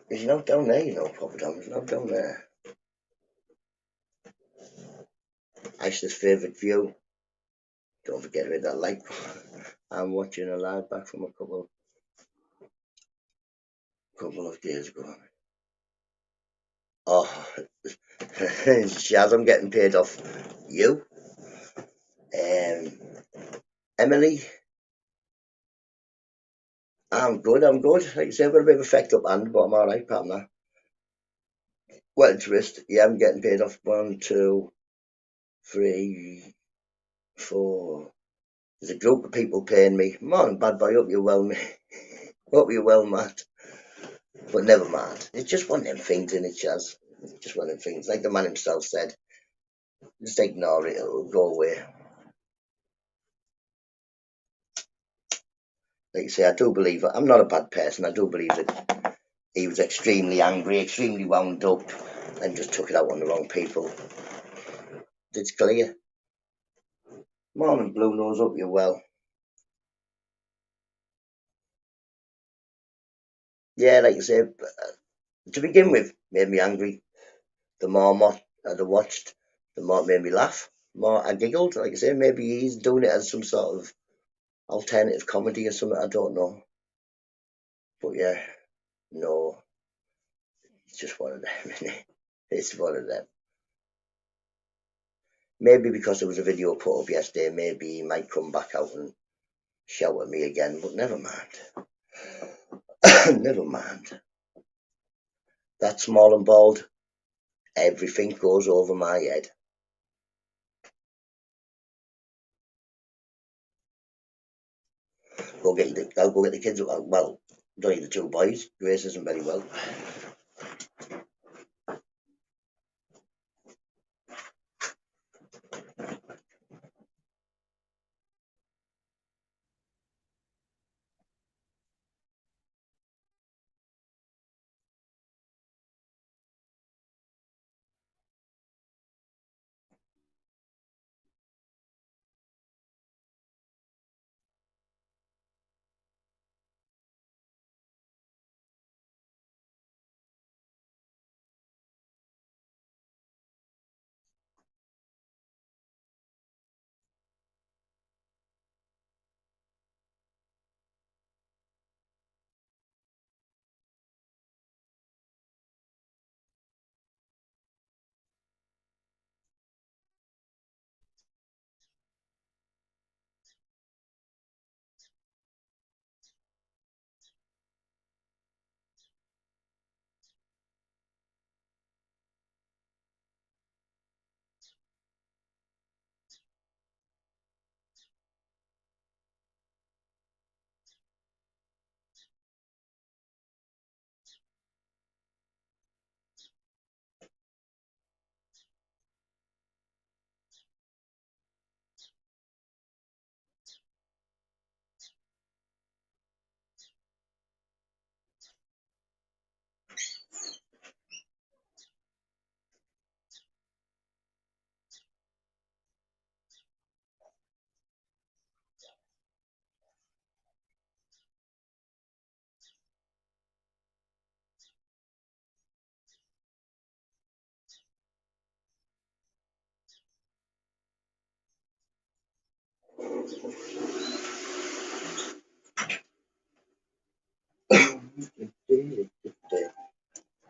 He's not down there, Papa Dog. He's not down there. Ash's favourite view. Don't forget to hit that like. I'm watching a live back from a couple of days ago. Oh, Shaz, I'm getting paid off you. Emily, I'm good. Like I say, I've got a bit of a fecked up hand, but I'm alright, apart from that. Well, it's wrist. Yeah, I'm getting paid off 1, 2, 3, 4. There's a group of people paying me. Morning, bad boy. Hope you're well, mate. Hope you're well, Matt. But never mind. It's just one of them things, in it, Chaz. It's just one of them things. Like the man himself said, just ignore it. It'll go away. Like you say, I do believe I'm not a bad person. I do believe that he was extremely angry, extremely wound up, and just took it out on the wrong people. It's clear. Morning, Blue Nose. Hope you're well. Yeah, like you say, to begin with, made me angry. The more I watched, the more it made me laugh. The more I giggled. Like I say, maybe he's doing it as some sort of alternative comedy or something. I don't know. But yeah, no, it's just one of them, isn't it? It's one of them. Maybe because there was a video put up yesterday, maybe he might come back out and shout at me again, but never mind. Never mind. That small and bald, everything goes over my head. I'll go get the kids. Well, don't need the two boys. Grace isn't very well.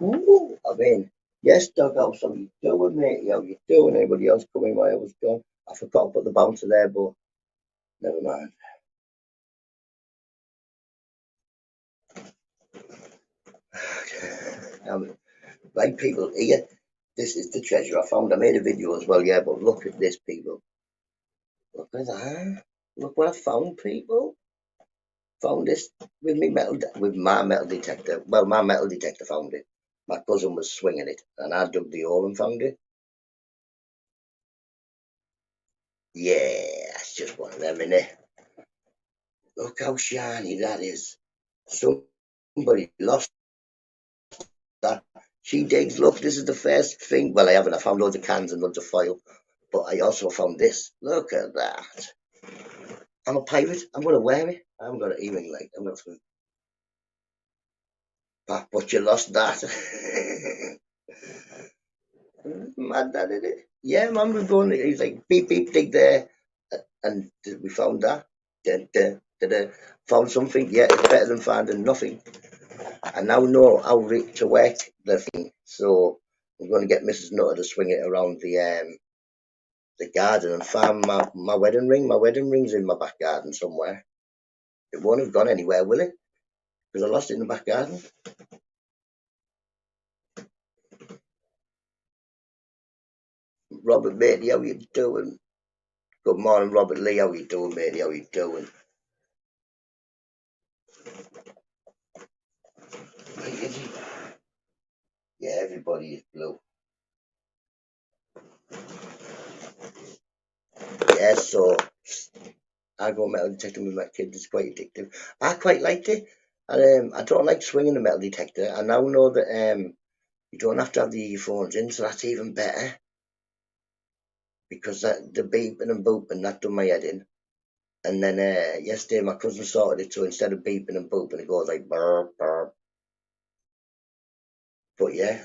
Ooh, I mean, yes, Doghouse, how you doing, mate? How you doing? Anybody else coming while I was gone? I forgot to put the bouncer there, but never mind. Right, people, here, this is the treasure I found. I made a video as well, yeah, but look at this, people. Look at that. Look what I found, people. Found this with my metal detector. Well, my metal detector found it. My cousin was swinging it, and I dug the hole and found it. Yeah, that's just one of them, innit? Look how shiny that is. Somebody lost that. She digs. Look, this is the first thing. Well, I haven't. I found loads of cans and loads of foil, but I also found this. Look at that. I'm a pirate. I'm gonna wear it. I haven't got an earring like. I'm not. But you lost that. Mad that, is it? Yeah, man, we're going. He's like beep beep dig there, and we found that. Dun, dun, dun, dun. Found something. Yeah, it's better than finding nothing. I now know how to work the thing, so I'm going to get Mrs. Nutter to swing it around the garden and find my wedding ring. My wedding ring's in my back garden somewhere. It won't have gone anywhere, will it? Because I lost it in the back garden. Robert matey, how you doing? Good morning, Robert Lee. How you doing, matey? How you doing? Hey, is he? Yeah, everybody is blue. Yeah, so I go metal detecting with my kids. It's quite addictive. I quite liked it. And I don't like swinging the metal detector. I now know that you don't have to have the earphones in, so that's even better. Because the beeping and booping, that done my head in. And then yesterday my cousin sorted it, so instead of beeping and booping, it goes like burr, burr. But yeah,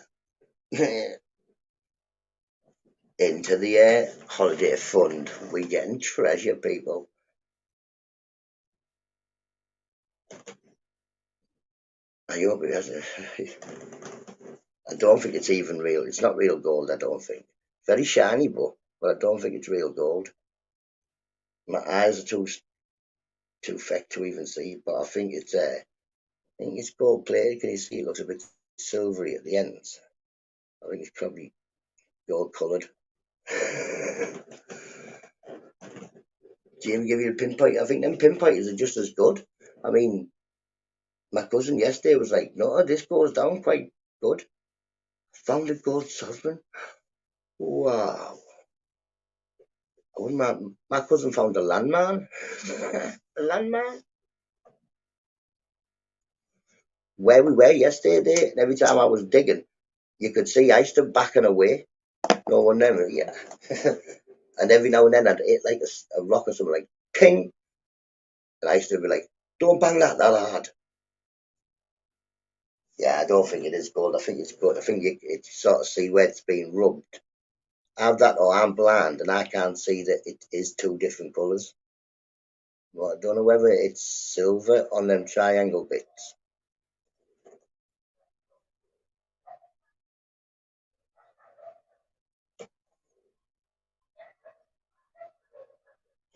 into the holiday fund, we getting treasure, people. I hope it has I don't think it's even real. It's not real gold, I don't think. Very shiny, but I don't think it's real gold. My eyes are too thick to even see, but I think it's gold plated. Can you see it looks a bit silvery at the ends? I think it's probably gold coloured. Jamie give you a pinpoint. I think them pinpointers are just as good. I mean, my cousin yesterday was like, "No, this goes down quite good." Found a gold husband. Wow. My cousin found a landman. A landman. Where we were yesterday, and every time I was digging, you could see I stood backing away. No one never, yeah. And every now and then I'd hit like a rock or something like ping, and I used to be like, "Don't bang that hard." Yeah, I don't think it is gold. I think it's good. I think you sort of see where it's being rubbed. Have that, or I'm blind and I can't see that it is two different colours. Well, I don't know whether it's silver on them triangle bits.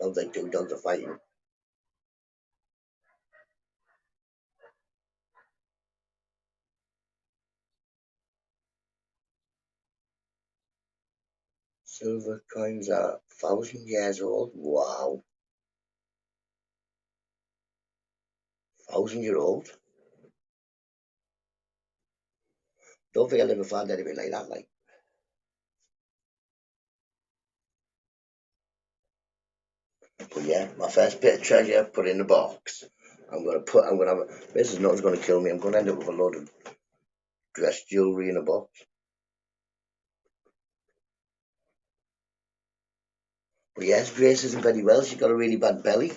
Sounds like two dogs are fighting. Silver coins are 1,000 years old. Wow, 1,000 year old. Don't think I'll ever find anything like that. Like, but yeah, my first bit of treasure put in the box. I'm gonna have. This is not going to kill me. I'm going to end up with a load of dress jewelry in a box. But yes, Grace isn't very well. She's got a really bad belly.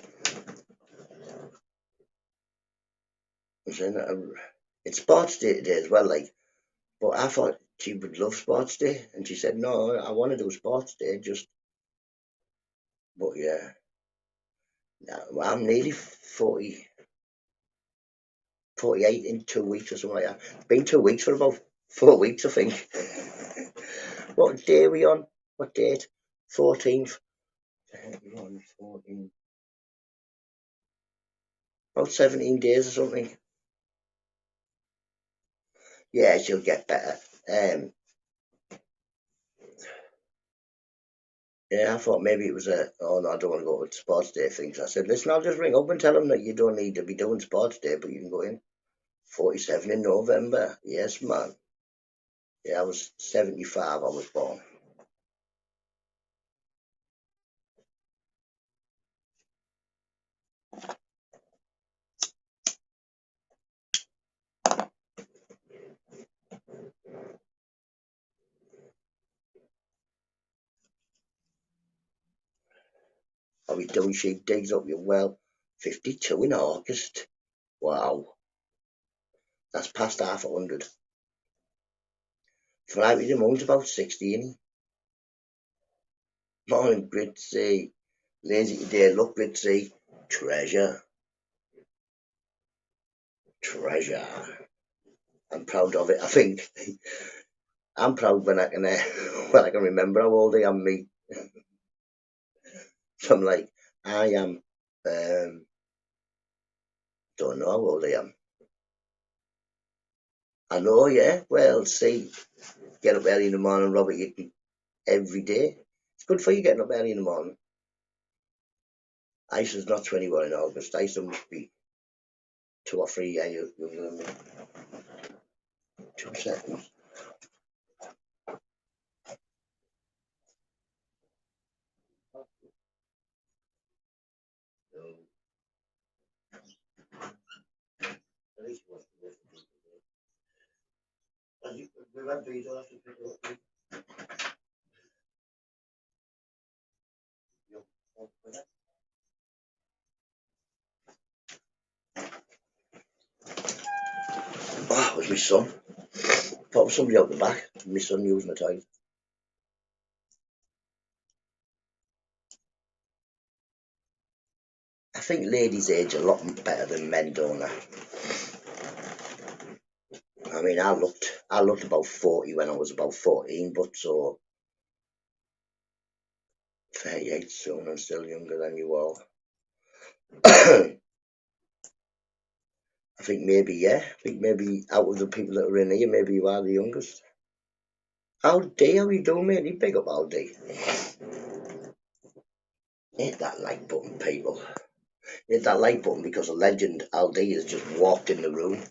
It's sports day today as well. Like, but I thought she would love sports day, and she said, "No, I want to do sports day." Just, but yeah, no, I'm nearly 40, 48 in 2 weeks or something like that. It's been 2 weeks for about 4 weeks, I think. What day are we on? What date? 14th. 14, about 17 days or something. Yeah, she'll get better. Um, yeah, I thought maybe it was oh no, I don't want to go to sports day things. I said, listen, I'll just ring up and tell them that you don't need to be doing sports day, but you can go in. 47 in November. Yes, man. Yeah, I was 75, I was born. How we doing? She digs up your well. 52 in August. Wow, that's past half 100. Friday the moon's about 60, innit? Morning, Gritzy. Lazy today, look, Gritzy. Treasure. Treasure. I'm proud of it, I think. I'm proud when I can when I can remember how old I am, me. So I'm like, I am don't know how old I am. I know, yeah. Well, see, get up early in the morning, Robert. every day. It's good for you getting up early in the morning. Isa's not 21 in August. Isa must be 2 or 3 years younger than me. 2 seconds. At least it was we went these, I'll have to pick it up. Oh, it was my son. Thought it was somebody out the back. My son using the toilet. I think ladies age a lot better than men, don't they? I mean, I looked about 40 when I was about 14, but so 38 soon and still younger than you all. I think maybe, yeah. I think maybe out of the people that are in here, maybe you are the youngest. Aldi, how you doing, mate? You big up Aldi. Hit that like button, people. Hit that like button because a legend, Aldi, has just walked in the room.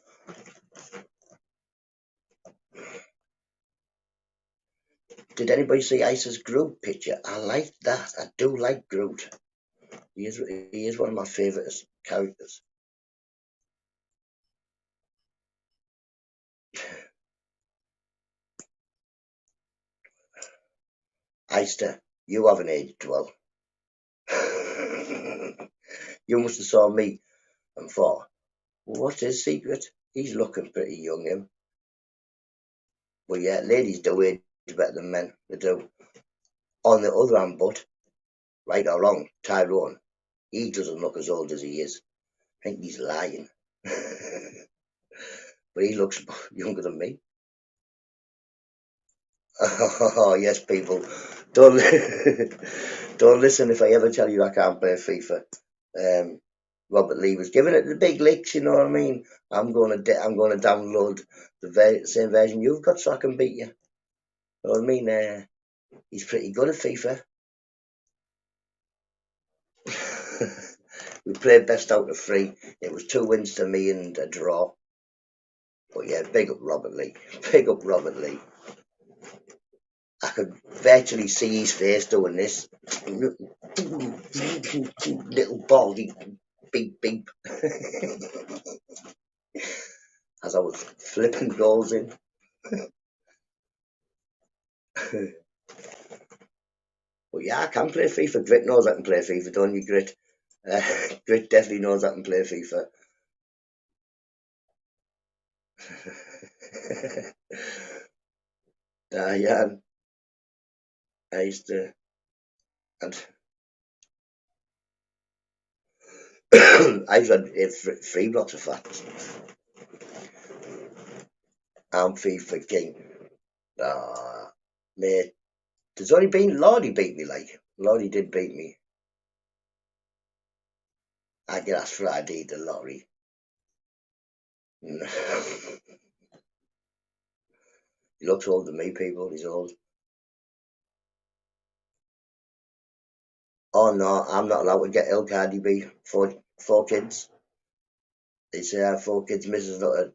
Did anybody see Isa's Groot picture? I like that. I do like Groot. He is one of my favourite characters. Isa, you haven't aged well. You must have saw me and thought, what's his secret? He's looking pretty young, him. But yeah, ladies do age better than men. They do. On the other hand, but, right or wrong, Tyrone, he doesn't look as old as he is. I think he's lying. But he looks younger than me. Oh, yes, people. Don't don't listen if I ever tell you I can't play FIFA. Robert Lee was giving it the big licks, you know what I mean? I'm going to download the same version you've got so I can beat you. You know what I mean? He's pretty good at FIFA. We played best out of 3. It was 2 wins to me and a draw. But yeah, big up Robert Lee. Big up Robert Lee. I could virtually see his face doing this. Little baldy beep beep. As I was flipping goals in. But yeah, I can play FIFA. Grit knows I can play FIFA, don't you, Grit? Grit definitely knows I can play FIFA. Diane, I used to, and I've read 3 blocks of facts. I'm FIFA king. Mate, there's only been Lordy beat me, like. Lordy did beat me. I get asked for ID to Lorry. He looks older than me, people. He's old. Oh no, I'm not allowed to get ill, Cardi B. 4 kids. They say I have 4 kids. Mrs. Nutter.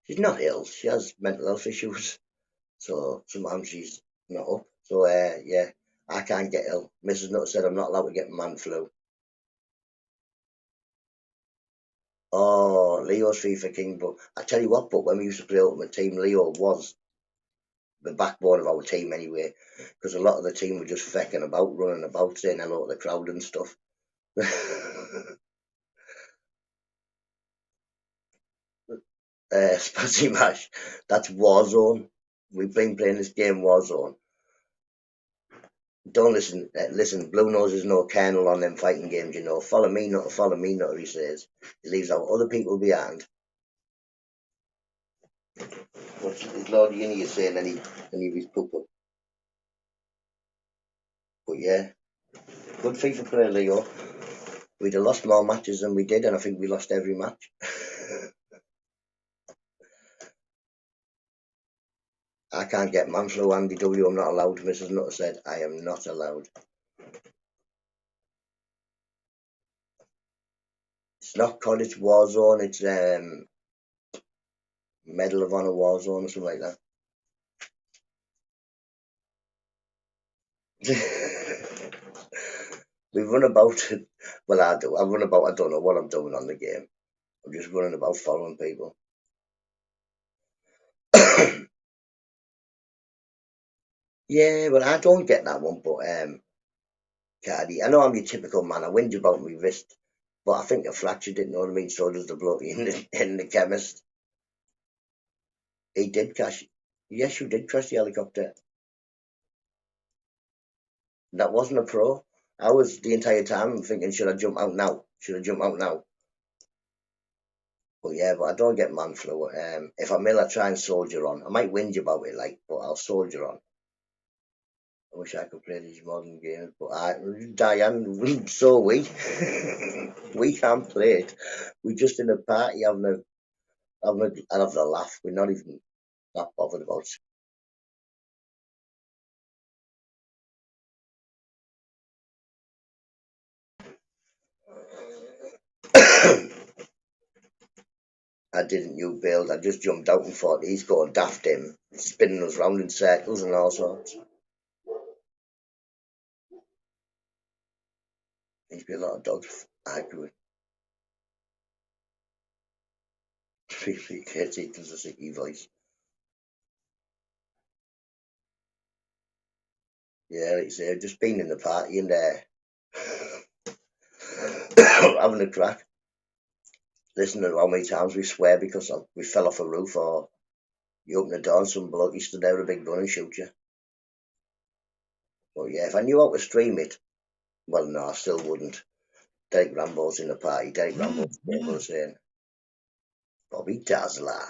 She's not ill. She has mental health issues. So sometimes she's not up. So yeah, I can't get ill. Mrs. Nutter said I'm not allowed to get man flu. Oh, Leo's FIFA king, but I tell you what, but when we used to play Ultimate Team, Leo was the backbone of our team anyway, because a lot of the team were just fecking about, running about, saying hello to the crowd and stuff. Spazzy Mash, that's Warzone. We've been playing this game Warzone. Don't listen, listen, Blue Nose is no kernel on them fighting games, you know. Follow me, not, he says. He leaves out other people behind. What's Lord Yini is saying, any of his poo. But yeah, good FIFA player, Leo. We'd have lost more matches than we did, and I think we lost every match. I can't get man flu, Andy W. I'm not allowed. Mrs. Nutter said I am not allowed. It's not COD, it's Warzone. It's Medal of Honor Warzone or something like that. We run about. Well, I do. I run about. I don't know what I'm doing on the game. I'm just running about following people. Yeah, well, I don't get that one, but Cardi, I know I'm your typical man. I whinge about my wrist, but I think I fractured it. You know what I mean? So does the bloke in the chemist. He did crash. Yes, you did crash the helicopter. That wasn't a pro. I was the entire time thinking, should I jump out now? Should I jump out now? But yeah, but I don't get man flu. If I'm ill, I try and soldier on. I might whinge about it, like, but I'll soldier on. I wish I could play these modern games, but Diane, so we we can't play it. We're just in a party having a laugh. We're not even that bothered about it. I didn't new build. I just jumped out and thought he's going daft him, spinning us round in circles and all sorts. He's been a lot of dogs arguing. Really gets it does a sicky voice. Yeah, like I say, just been in the party and having a crack. Listening to how many times we swear because we fell off a roof or you open the door and some bloke he stood there with a big gun and shoot you. But yeah, if I knew how to stream it, well, no, I still wouldn't. Derek Rambo's in the party. Derek Rambo's was saying, Bobby Dazzler.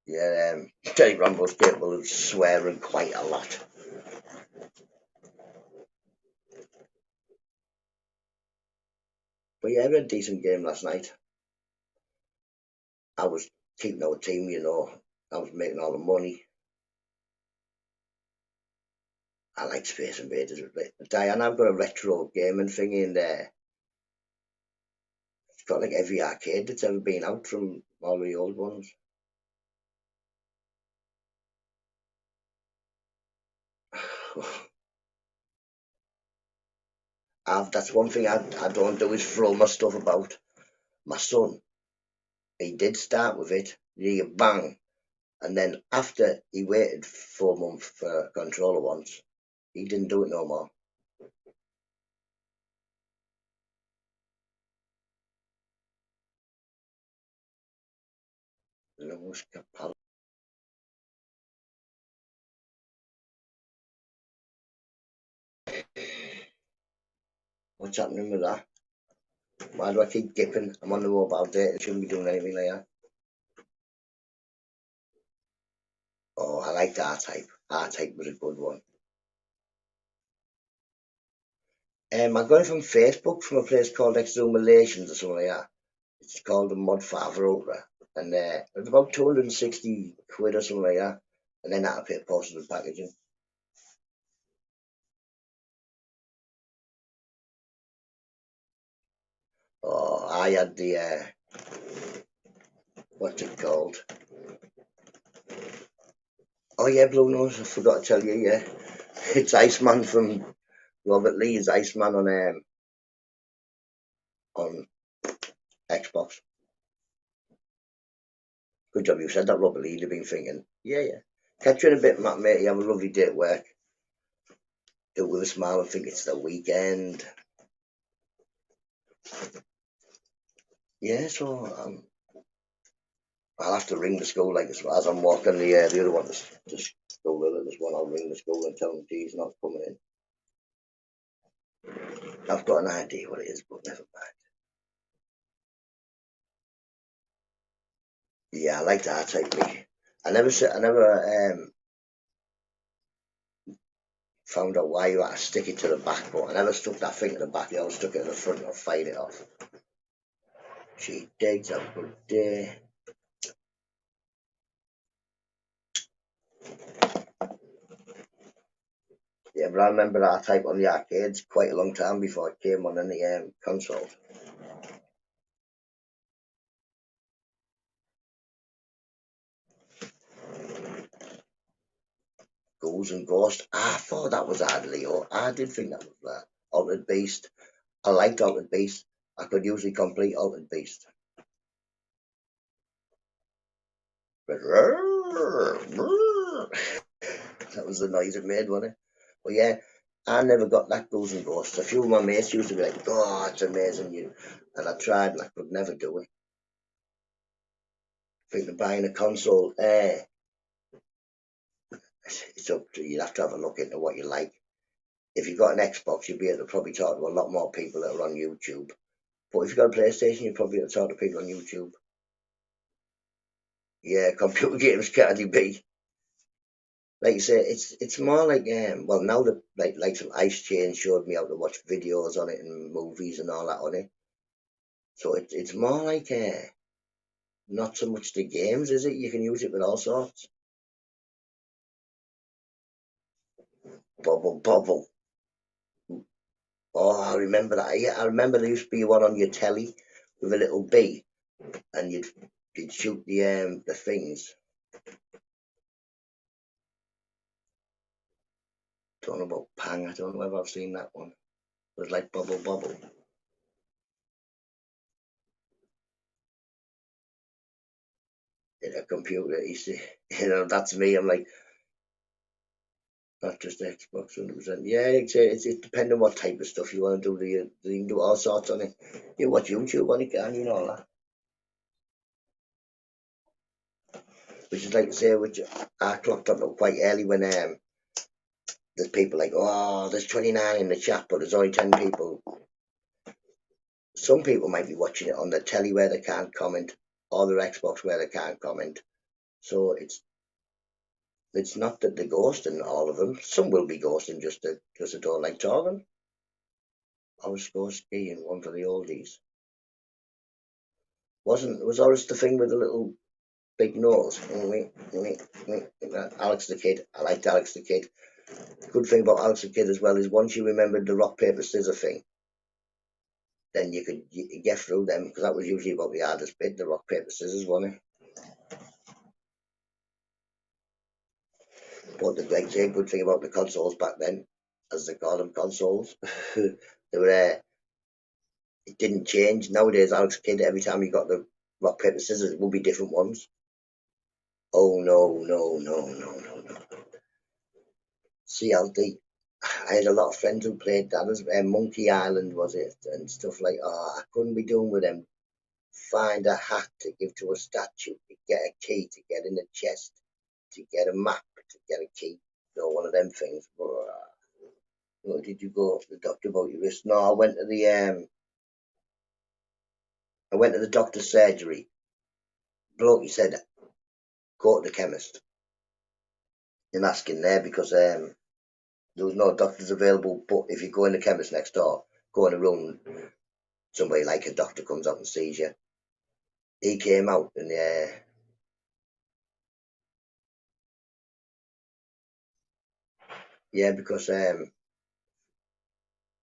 Yeah, Derek Rambo's capable of swearing quite a lot. But yeah, I had a decent game last night. I was keeping our team, you know. I was making all the money. I like Space Invaders a bit. Diane, I've got a retro gaming thing in there. It's got like every arcade that's ever been out from all the old ones. That's one thing I don't do is throw my stuff about. My son, he did start with it, yeah, bang, and then after he waited 4 months for a controller once, he didn't do it no more. What's happening with that? Why do I keep dipping? I'm on the mobile data, shouldn't be doing anything like that. Oh, I liked R-Type. R-Type was a good one. I got it from Facebook from a place called Exhumations or something like that. It's called the Mod Father Ultra. And it was about 260 quid or something like that. And then I had to pay postage and packaging. Oh, I had the, what's it called? Oh yeah, Blue Nose, I forgot to tell you, yeah. It's Iceman from Robert Lee's Iceman on Xbox. Good job you said that, Robert Lee. You've been thinking, yeah. Catch you in a bit, Matt, mate. You have a lovely day at work. Do it with a smile and think it's the weekend. Yeah, so I'll have to ring the school like as I'm walking the other one to school. This one, I'll ring the school and tell them he's not coming in. I've got an idea what it is, but never mind. Yeah, I like that type. I never found out why you had to stick it to the back, but I never stuck that thing to the back. I always stuck it in the front and I'll fight it off. She digs. Have a good day. but I remember that type on the arcades quite a long time before it came on any consoles. Ghouls and Ghosts. I thought that was Ad Leo. I did think that was that. Altered Beast. I liked Altered Beast. I could usually complete Altered Beast. But that was the noise it made, wasn't it? But yeah, I never got that Ghouls and Ghosts. A few of my mates used to be like, "Oh, it's amazing, you," and I tried and I could never do it. Think of buying a console. It's up to you. You'd have to have a look into what you like. If you've got an Xbox, you'll be able to probably talk to a lot more people that are on YouTube. But if you've got a PlayStation, you're probably able to talk to people on YouTube. Yeah, computer games can't be. Like you say, it's more like well now that like some Ice Chain showed me how to watch videos on it and movies and all that on it. So it's more like not so much the games, is it? You can use it with all sorts. Bubble bubble. Oh, I remember that. Yeah, I remember there used to be one on your telly with a little bee, and you'd shoot the things. Don't know about Pang. I don't know whether I've seen that one. It was like bubble bubble. In a computer, you see, that's me. I'm like, not just Xbox 100%. Yeah, it's depending on what type of stuff you want to do. You can do all sorts on it. You watch YouTube on it, can you know that? Which is like to say, which I clocked up quite early when there's people like, oh, there's 29 in the chat, but there's only 10 people. Some people might be watching it on their telly where they can't comment, or their Xbox where they can't comment. So it's not that they're ghosting all of them. Some will be ghosting just because they don't like talking. I was supposed to be in one for the oldies. Was always the thing with the little big nose. Alex the Kid. I liked Alex the Kid. The good thing about Alex the Kid as well is once you remembered the rock paper scissors thing, then you could get through them because that was usually about the hardest bit, the rock paper scissors, wasn't it? But the great good thing about the consoles back then, as they call them, consoles, they were it didn't change. Nowadays, Alex Kidd, every time you got the rock paper scissors, it will be different ones. Oh no, no, no, no, no, no. CLD. I had a lot of friends who played that as Monkey Island was it and stuff like. Oh, I couldn't be doing with them. Find a hat to give to a statue, to get a key, to get in a chest, to get a map, to get a key. One of them things. What did you go to the doctor about your wrist? No, I went to the doctor's surgery. Bloke, he said, go to the chemist and ask in there because there was no doctors available. But if you go in the chemist next door, go in a room, somebody like a doctor comes out and sees you. He came out and yeah, because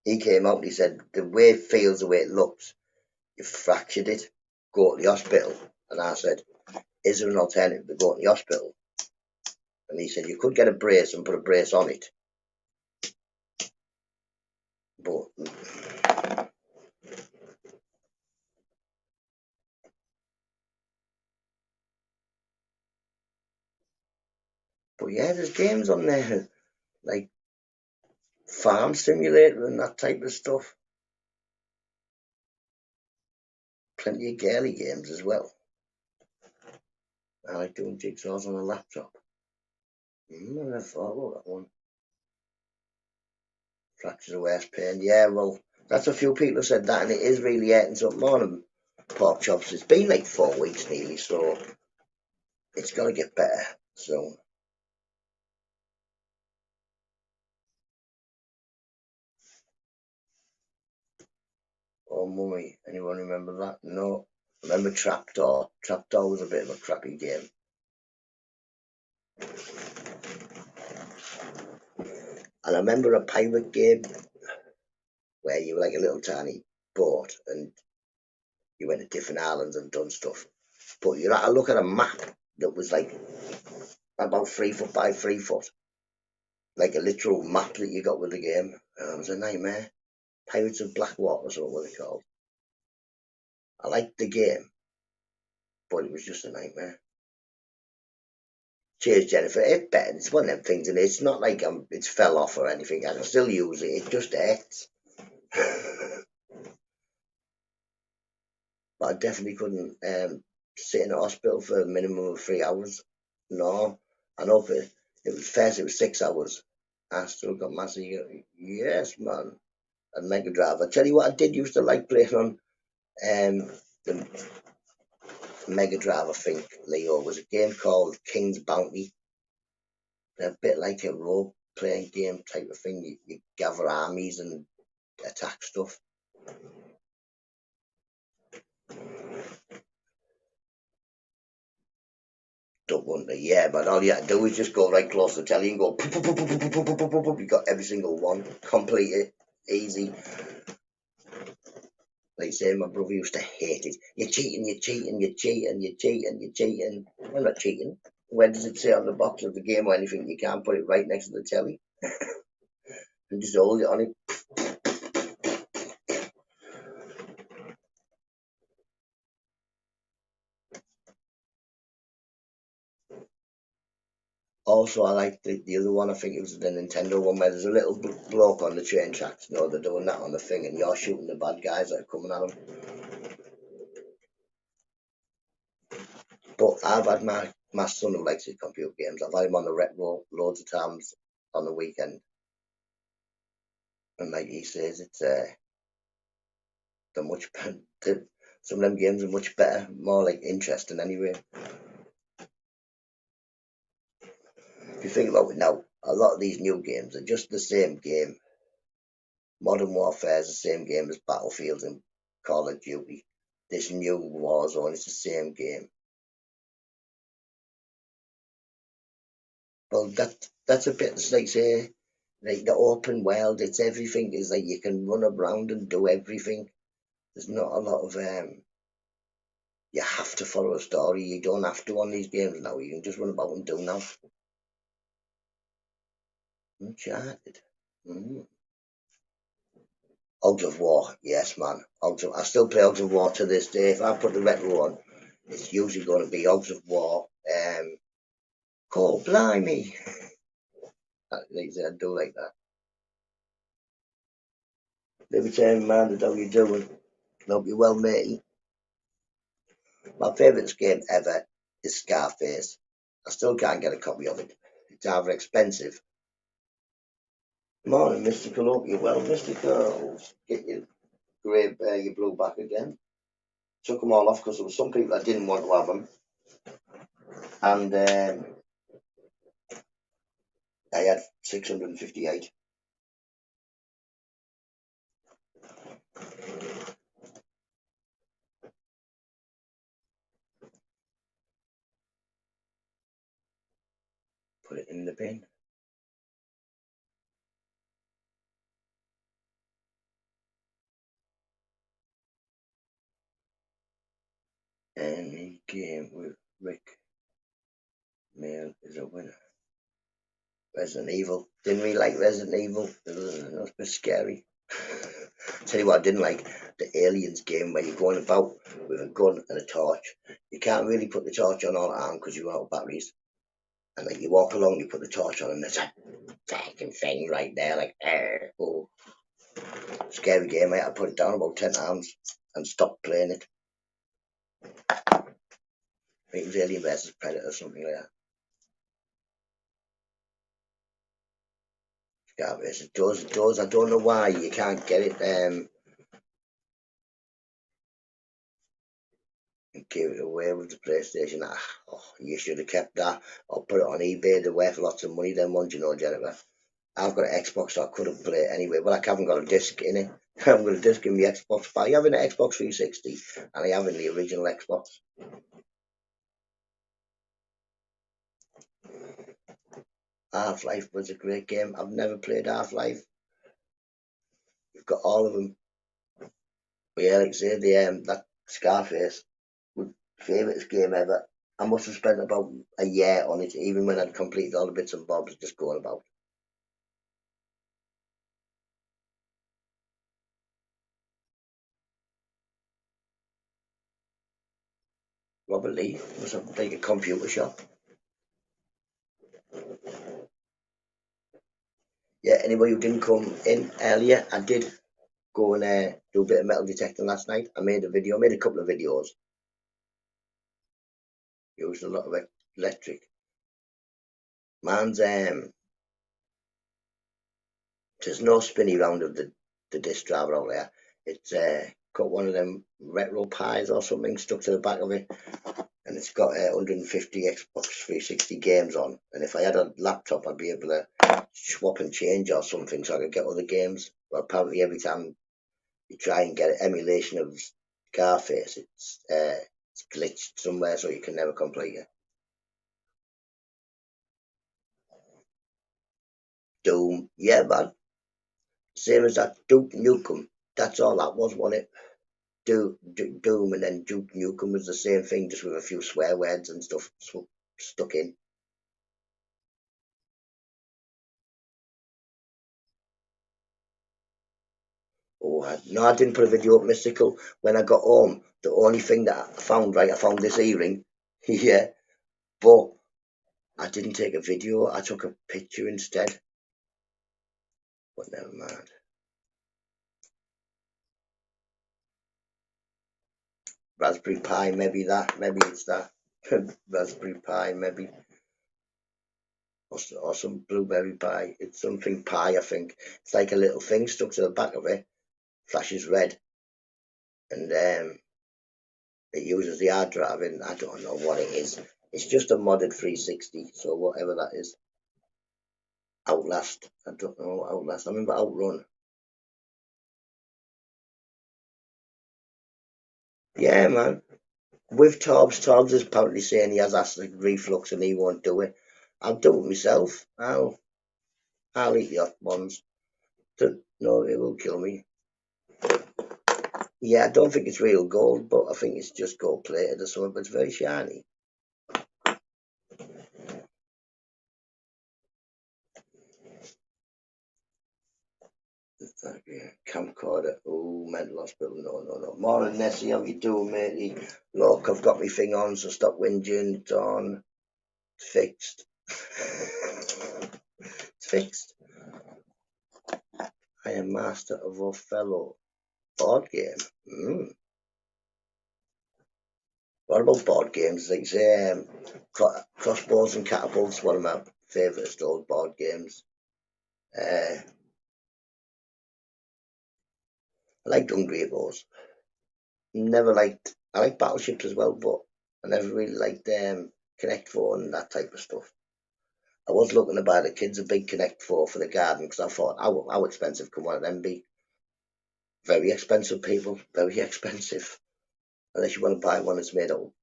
he came out and he said the way it feels, the way it looks, you fractured it. Go to the hospital. And I said, is there an alternative to going to the hospital? And he said you could get a brace and put a brace on it, but yeah, there's games on there like Farm Simulator and that type of stuff. Plenty of girly games as well. I like doing jigsaws on a laptop. I never thought about that one. Fractures of worst pain. Yeah, well, that's a few people have said that, and it is really hurting something on them. Pork chops. It's been like 4 weeks nearly, so it's got to get better soon. Oh, mummy. Anyone remember that? No. Remember Trapdoor? Trapdoor was a bit of a crappy game. And I remember a pirate game where you were like a little tiny boat and you went to different islands and done stuff. But you had to look at a map that was like about 3 foot by 3 foot, like a literal map that you got with the game. And it was a nightmare. Pirates of Blackwater, or what they called. I liked the game, but it was just a nightmare. Cheers, Jennifer. It's better. It's one of them things, and it's not like it's fell off or anything. I can still use it. It just hurts. But I definitely couldn't sit in a hospital for a minimum of 3 hours. No, I know if it was first, it was 6 hours. I still got massive. Yes, man. And Mega Drive. I tell you what, I did used to like playing on the Mega Drive. I think Leo was a game called King's Bounty. A bit like a role playing game type of thing. You gather armies and attack stuff. Don't wonder, yeah, but all you had to do is just go right close to the telly and go pop, pop, pop, pop, pop, pop, pop, pop, pop. You got every single one, complete it, easy. Like say, my brother used to hate it. You're cheating, you're cheating, you're cheating, you're cheating, you're cheating. I'm not cheating. Where does it say on the box of the game or anything? You can't put it right next to the telly and just hold it on it. Also, I like the other one. I think it was the Nintendo one where there's a little bloke on the train tracks. You know, they're doing that on the thing, and you're shooting the bad guys that are coming at them. But I've had my son who likes his computer games. I've had him on the retro loads of times on the weekend, and like he says, it's they're much better. Some of them games are much better, more like interesting anyway. If you think about it now, a lot of these new games are just the same game. Modern Warfare is the same game as Battlefield and Call of Duty. This new Warzone is the same game. Well, that's a bit like say like the open world. It's everything. Is like you can run around and do everything. There's not a lot of you have to follow a story. You don't have to on these games now. You can just run about and do now. Uncharted. Mm. Out of War, yes, man. I still play Out of War to this day. If I put the retro on, it's usually going to be Out of War. Blimey. I do like that. Libertarian minded, how you doing? Hope you're well, matey. My favourite game ever is Scarface. I still can't get a copy of it. It's either expensive. Morning, Mystical. Hope you're well, Mystical. Get your your blue back again. Took them all off because there were some people that didn't want to have them, and I had 658. Put it in the bin. Any game with Rick Mail is a winner. Resident Evil. Didn't really like Resident Evil. It was a bit scary. Tell you what I didn't like, the Aliens game where you're going about with a gun and a torch. You can't really put the torch on all the time because you run out of batteries. And like you walk along, you put the torch on and there's a fucking thing right there, like oh. Scary game, mate. I put it down about 10 times and stopped playing it. I think it was Alien vs Predator or something like that. Garbage. It does. I don't know why you can't get it. Give it away with the PlayStation. You should have kept that or put it on eBay. They're worth lots of money. Them ones, you know, Jennifer. I've got an Xbox, so I couldn't play it anyway. Well, I haven't got a disc in it. I haven't got a disc in the Xbox, but I have an Xbox 360 and I have in the original Xbox. Half-Life was a great game. I've never played Half-Life. We've got all of them. But yeah, like I say, that Scarface was favourite game ever. I must have spent about a year on it, even when I'd completed all the bits and bobs just going about. Robert Lee was like a computer shop. Yeah, anybody who didn't come in earlier, I did go and do a bit of metal detecting last night. I made a couple of videos. Used a lot of electric. Man's there's no spinny round of the disc driver out there. It's got one of them retro pies or something stuck to the back of it, and it's got 150 Xbox 360 games on. And if I had a laptop, I'd be able to swap and change or something, so I could get other games. But apparently, every time you try and get an emulation of Scarface, it's glitched somewhere, so you can never complete it. Doom, yeah, man. Same as that Duke Nukem. That's all that was, wasn't it? Doom and then Duke Nukem was the same thing, just with a few swear words and stuff stuck in. Oh, no, I didn't put a video up, Mystical. When I got home, the only thing that I found, right, I found this earring. Yeah, but I didn't take a video. I took a picture instead. But never mind. Raspberry Pi, maybe that. Maybe it's that. Raspberry Pi, maybe. Or some blueberry pie. It's something pie, I think. It's like a little thing stuck to the back of it. Flashes red. And it uses the hard drive, and I don't know what it is. It's just a modded 360, so whatever that is. Outlast. I don't know Outlast. I remember Outrun. Yeah, man. With Tobbs is apparently saying he has acid reflux and he won't do it. I'll do it myself. I'll eat the hot ones. No, it will kill me. Yeah, I don't think it's real gold, but I think it's just gold plated or something, but it's very shiny. Yeah, camcorder. Oh, mental hospital. No. Morning, Nessie. How you doing, matey? Look, I've got my thing on, so stop whinging. It's on. It's fixed. It's fixed. I am master of Othello. Board game. What about board games? Like say, Crossbows and Catapults. One of my favourite old board games. I liked Hungry Hippos. Never liked. I like Battleships as well, but I never really liked Connect Four and that type of stuff. I was looking to buy the kids a big Connect Four for the garden because I thought, how expensive can one of them be? Very expensive, people. Very expensive. Unless you want to buy one that's made out of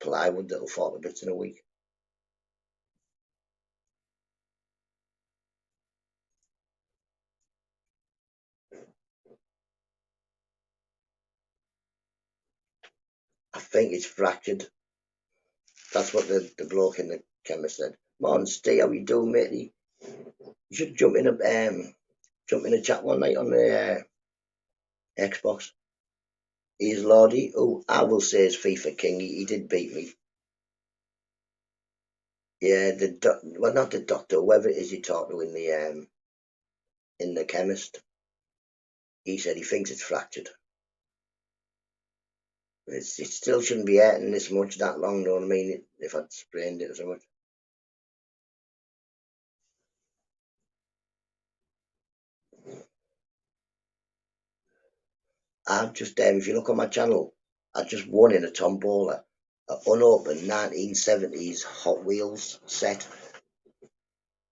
plywood that'll fall to bits in a week. I think it's fractured. That's what the bloke in the chemist said. Morning, Steve, how you doing, matey? You should jump in a chat one night on the Xbox. He's Lordy. Oh, I will say is FIFA King. He did beat me. Yeah, well, not the doctor, whoever it is you talk to in the chemist. He said he thinks it's fractured. It still shouldn't be hurting this much that long, know what I mean? If I'd sprained it or something. I've just, if you look on my channel, I just won in a tombola, an unopened 1970s Hot Wheels set.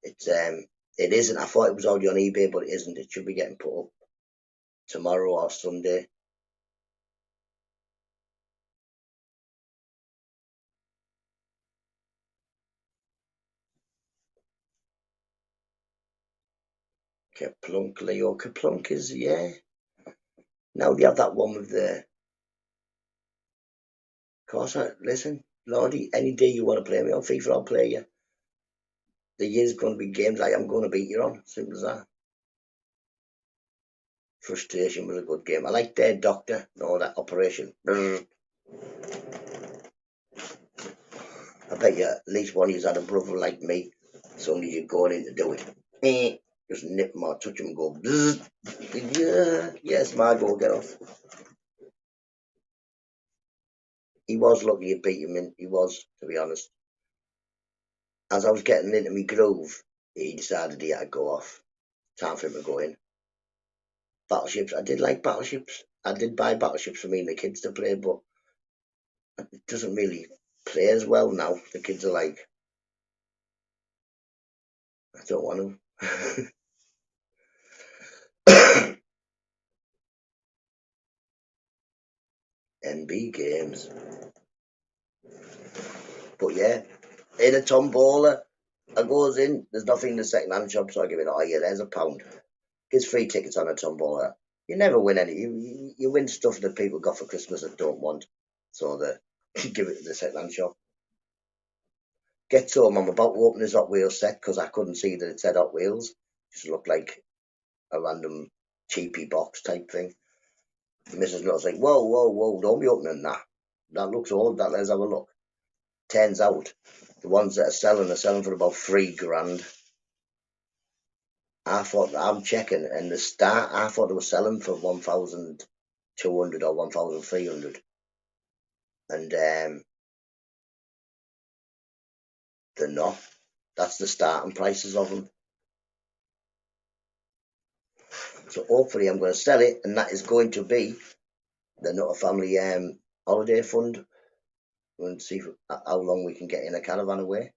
It isn't. I thought it was already on eBay, but it isn't. It should be getting put up tomorrow or Sunday. Kaplunk, Leo. Kaplunk is, yeah. Now they have that one with the. Of course, listen, Lordy, any day you want to play me on FIFA, I'll play you. The year's going to be games I am going to beat you on. Simple as that. Frustration was a good game. I like their doctor and all that operation. I bet you at least one of you had a brother like me. Somebody you're going in to do it. Just nip him or touch him and go. Yeah, yes, my go get off. He was lucky you beat him in. He was, to be honest. As I was getting into my groove, he decided he had to go off. Time for him to go in. Battleships. I did like Battleships. I did buy Battleships for me and the kids to play, but it doesn't really play as well now. The kids are like, I don't want to. NB games. But yeah, in a tombola, I goes in, there's nothing in the second hand shop, so I give it, oh yeah, there's £1. Gives free tickets on a tombola. You never win any. You win stuff that people got for Christmas that don't want. So that give it to the second hand shop. Gets home, I'm about to open his Hot Wheels set because I couldn't see that it said Hot Wheels. Just looked like a random cheapy box type thing. Mrs. Nutt's like, whoa, whoa, whoa, don't be opening that. That looks old, that, let's have a look. Turns out, the ones that are selling for about £3 grand. I thought, I'm checking, and the start, I thought they were selling for 1,200 or 1,300. And they're not. That's the starting prices of them. So hopefully I'm going to sell it, and that is going to be the Nutter family holiday fund. And see how long we can get in a caravan away.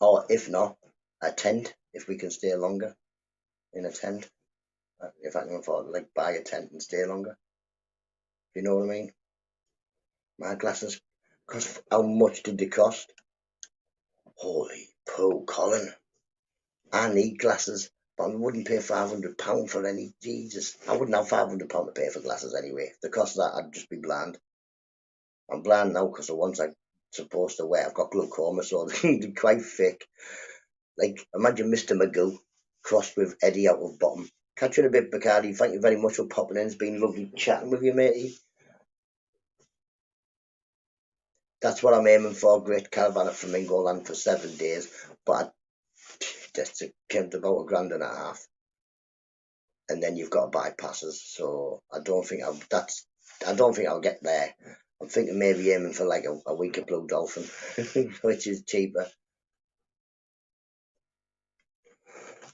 Or if not, a tent, if we can stay longer in a tent. If I can afford to like buy a tent and stay longer. You know what I mean? My glasses cost, how much did they cost? Holy poo, Colin. I need glasses, but I wouldn't pay £500 for any. Jesus, I wouldn't have £500 to pay for glasses anyway. If the cost of that, I'd just be blind. I'm blind now because the ones I'm supposed to wear, I've got glaucoma, so they're quite thick. Like, imagine Mr. Magoo crossed with Eddie out of Bottom. Catch you in a bit, Bacardi. Thank you very much for popping in. It's been lovely chatting with you, matey. That's what I'm aiming for. Great caravan at Flamingo Land for 7 days. But that's came to about £1.5 grand. And then you've got to buy passes. So I don't think I'll get there. I'm thinking maybe aiming for like a week of Blue Dolphin, which is cheaper.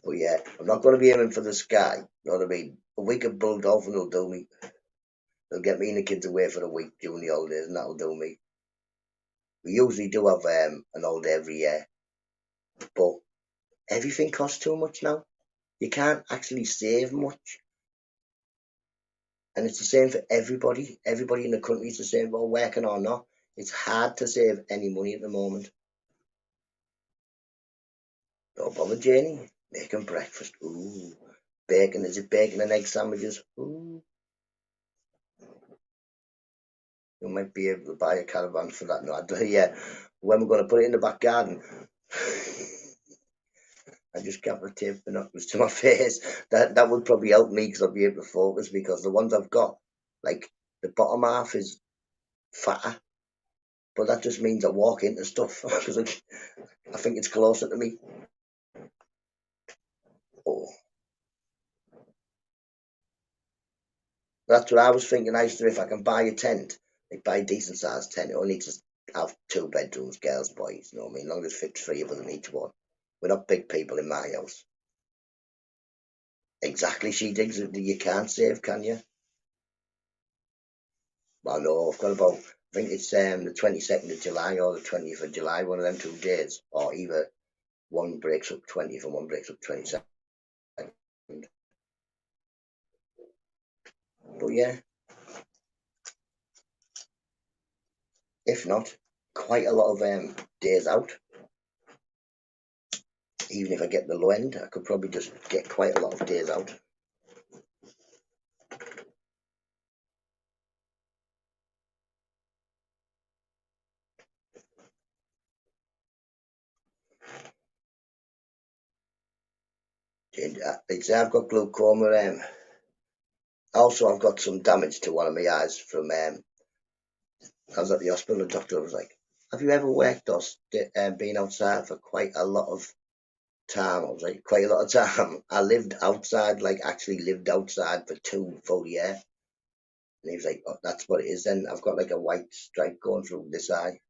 But yeah, I'm not going to be aiming for the sky. You know what I mean? A week of Blue Dolphin will do me. They'll get me and the kids away for a week during the holidays, and that'll do me. We usually do have an holiday every year, but everything costs too much now. You can't actually save much. And it's the same for everybody. Everybody in the country is the same, well, working or not. It's hard to save any money at the moment. Don't bother, Janie. Making breakfast. Ooh. Bacon. Is it bacon and egg sandwiches? Ooh. You might be able to buy a caravan for that. No, yeah. When we're going to put it in the back garden. I just got the tape binoculars to my face. That would probably help me because I'll be able to focus, because the ones I've got, like, the bottom half is fatter. But that just means I walk into stuff because I think it's closer to me. Oh, that's what I was thinking. I used to, if I can buy a tent, like buy a decent sized tent, it only needs to have 2 bedrooms, girls, boys. You know what I mean? As long as it fits 3 of us in each one. We're not big people in my house. Exactly, she digs it. You can't save, can you? Well, no, I've got about. I think it's the 22nd of July or the 20th of July, one of them 2 days, or either one breaks up 20th and one breaks up 22nd. But yeah, if not, quite a lot of days out. Even if I get the low end, I could probably just get quite a lot of days out. Like say I've got glaucoma. Also, I've got some damage to one of my eyes from. I was at the hospital. The doctor was like, "Have you ever worked or been outside for quite a lot of time?" I was like, "Quite a lot of time." I lived outside, like actually lived outside for 2 full years. And he was like, "Oh, that's what it is." Then I've got like a white stripe going through this eye,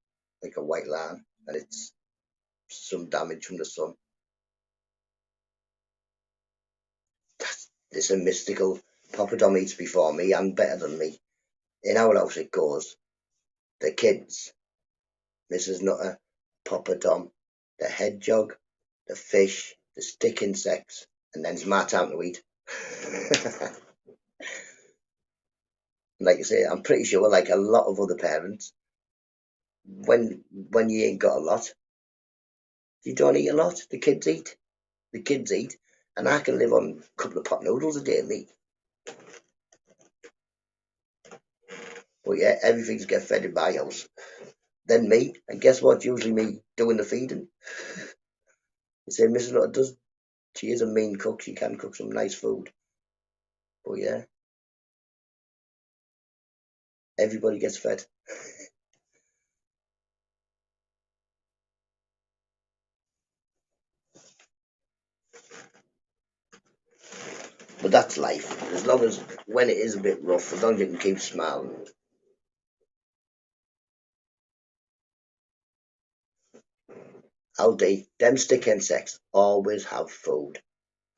like a white line, and it's some damage from the sun. It's a mystical. Papa Dom eats before me and better than me. In our house it goes. The kids, Mrs. Nutter, Papa Dom, the hedgehog, the fish, the stick insects, and then it's my time to eat. Like I say, I'm pretty sure, like a lot of other parents, when you ain't got a lot, you don't eat a lot. The kids eat. The kids eat, and I can live on a couple of pot noodles a day and eat. But yeah, everything's get fed in my house. Then me, and guess what? Usually me doing the feeding. You say Mrs. Nutter does. She is a mean cook. She can cook some nice food. But yeah, everybody gets fed. But that's life. As long as when it is a bit rough, as long as you can keep smiling. All day, them stick insects always have food.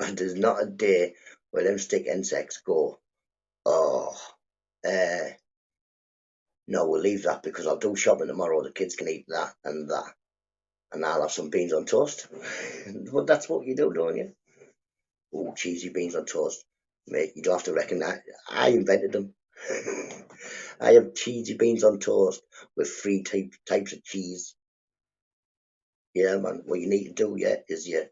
And there's not a day where them stick insects go, oh, uh, no, we'll leave that because I'll do shopping tomorrow. The kids can eat that and that. And I'll have some beans on toast. But that's what you do, don't you? Oh, cheesy beans on toast. Mate, you don't have to reckon that. I invented them. I have cheesy beans on toast with three types of cheese. Yeah, man. What you need to do, yeah, is your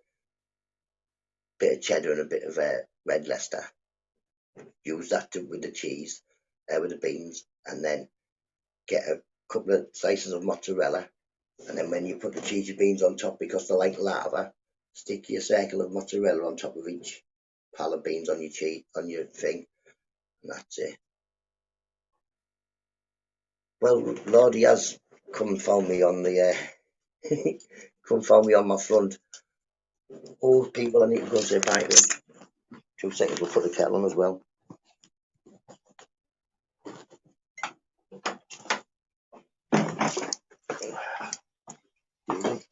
bit of cheddar and a bit of red Leicester. Use that with the cheese, with the beans, and then get a couple of slices of mozzarella. And then when you put the cheesy beans on top, because they're like lava, stick your circle of mozzarella on top of each pile of beans on your on your thing, and that's it. Well, Lord, he has come and found me on the come and found me on my front. Oh, people, I need to go and say bye to him. 2 seconds, we'll put the kettle on as well.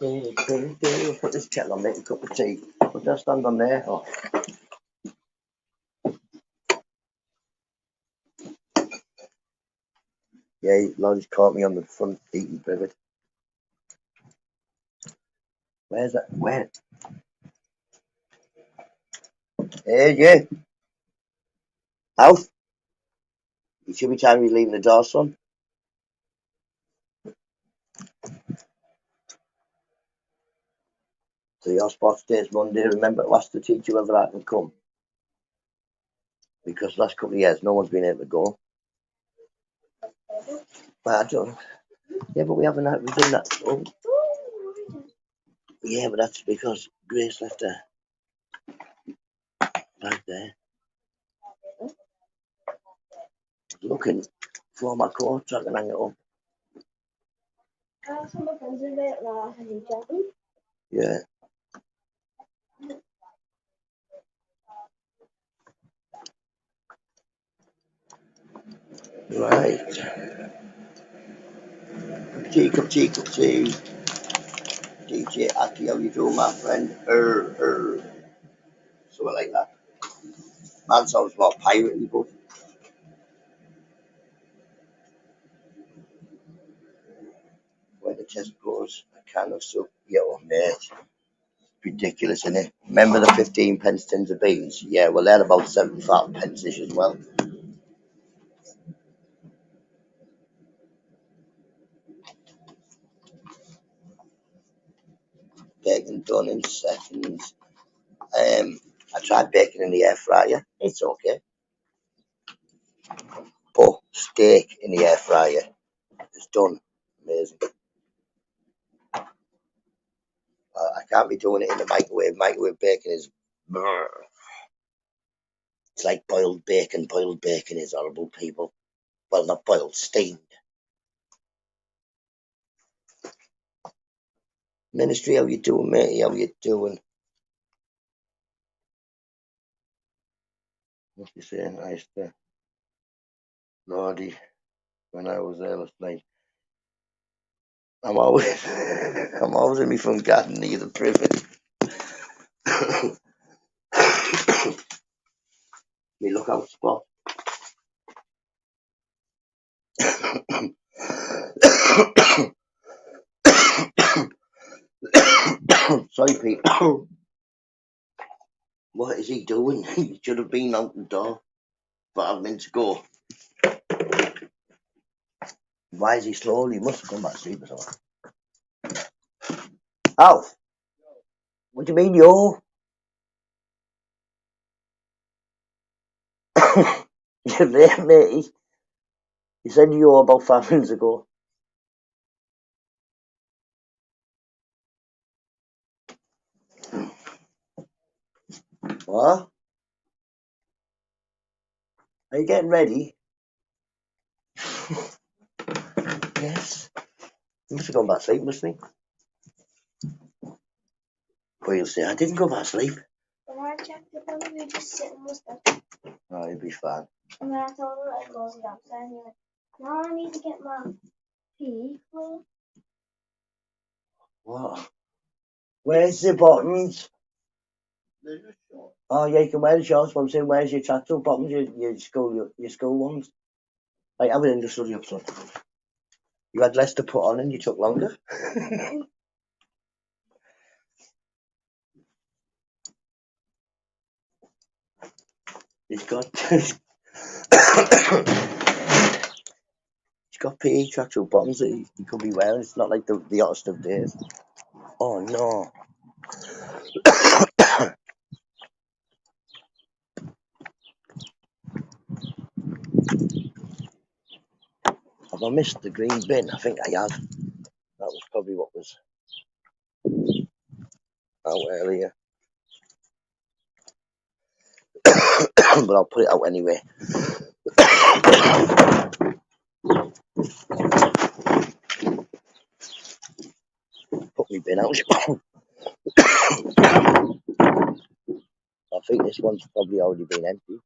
We'll put this kettle on, make a cup of tea. Put that stand on there. Oh. Yeah, Lord's caught me on the front eating privet. Where's that? Where? Hey, yeah. Out. You should be telling me leaving the door, son. So your sports day is Monday. Remember to ask the teacher whether I can come. Because last couple of years, no one's been able to go. But I don't. Yeah, but we haven't had, we've done that. Oh, yeah, but that's because Grace left her back there. Looking for my coat so I can hang it up. Yeah. Right. Cup tea, cup tea. DJ Aki, how you doing, my friend? Something like that. Man sounds more piratey, but when the chest goes, a can of soup. Yo, mate. Ridiculous, isn't it? Remember the 15 pence tins of beans? Yeah, well, they're about 75 pence ish as well. Bacon done in seconds. I tried bacon in the air fryer. It's okay. But steak in the air fryer is done. Amazing. I can't be doing it in the microwave. Microwave bacon is. It's like boiled bacon. Boiled bacon is horrible, people. Well, not boiled, steamed. Ministry, how you doing, matey? How you doing? What you saying? I used to Lordy when I was there last night. I'm always I'm always in my front garden near the privet. Me lookout spot. Sorry, Pete. What is he doing? He should have been out the door, but I'm meant to go. Why is he slowly? He must have gone back to sleep or something. Alf, what do you mean, yo? You're there, matey. You said you about 5 minutes ago. What? Are you getting ready? Yes. He must have gone back to sleep, mustn't he? Well, you'll say, I didn't go back to sleep. When I checked the phone, we were just sitting with them. Oh, he'll be fine. And then I told her I'd go downstairs, and he went, now I need to get my pee clothes. What? Where's the buttons? Oh, yeah, you can wear the shorts, but I'm saying, where's your tracksuit bottoms, your school ones? Like, everything just stood up, son. You had less to put on and you took longer. He's got he's got PE tracksuit bottoms that he could be wearing. It's not like the hottest of days. Oh no. Have I missed the green bin? I think I have. That was probably what was out earlier. But I'll put it out anyway. Put me bin out. I think this one's probably already been empty.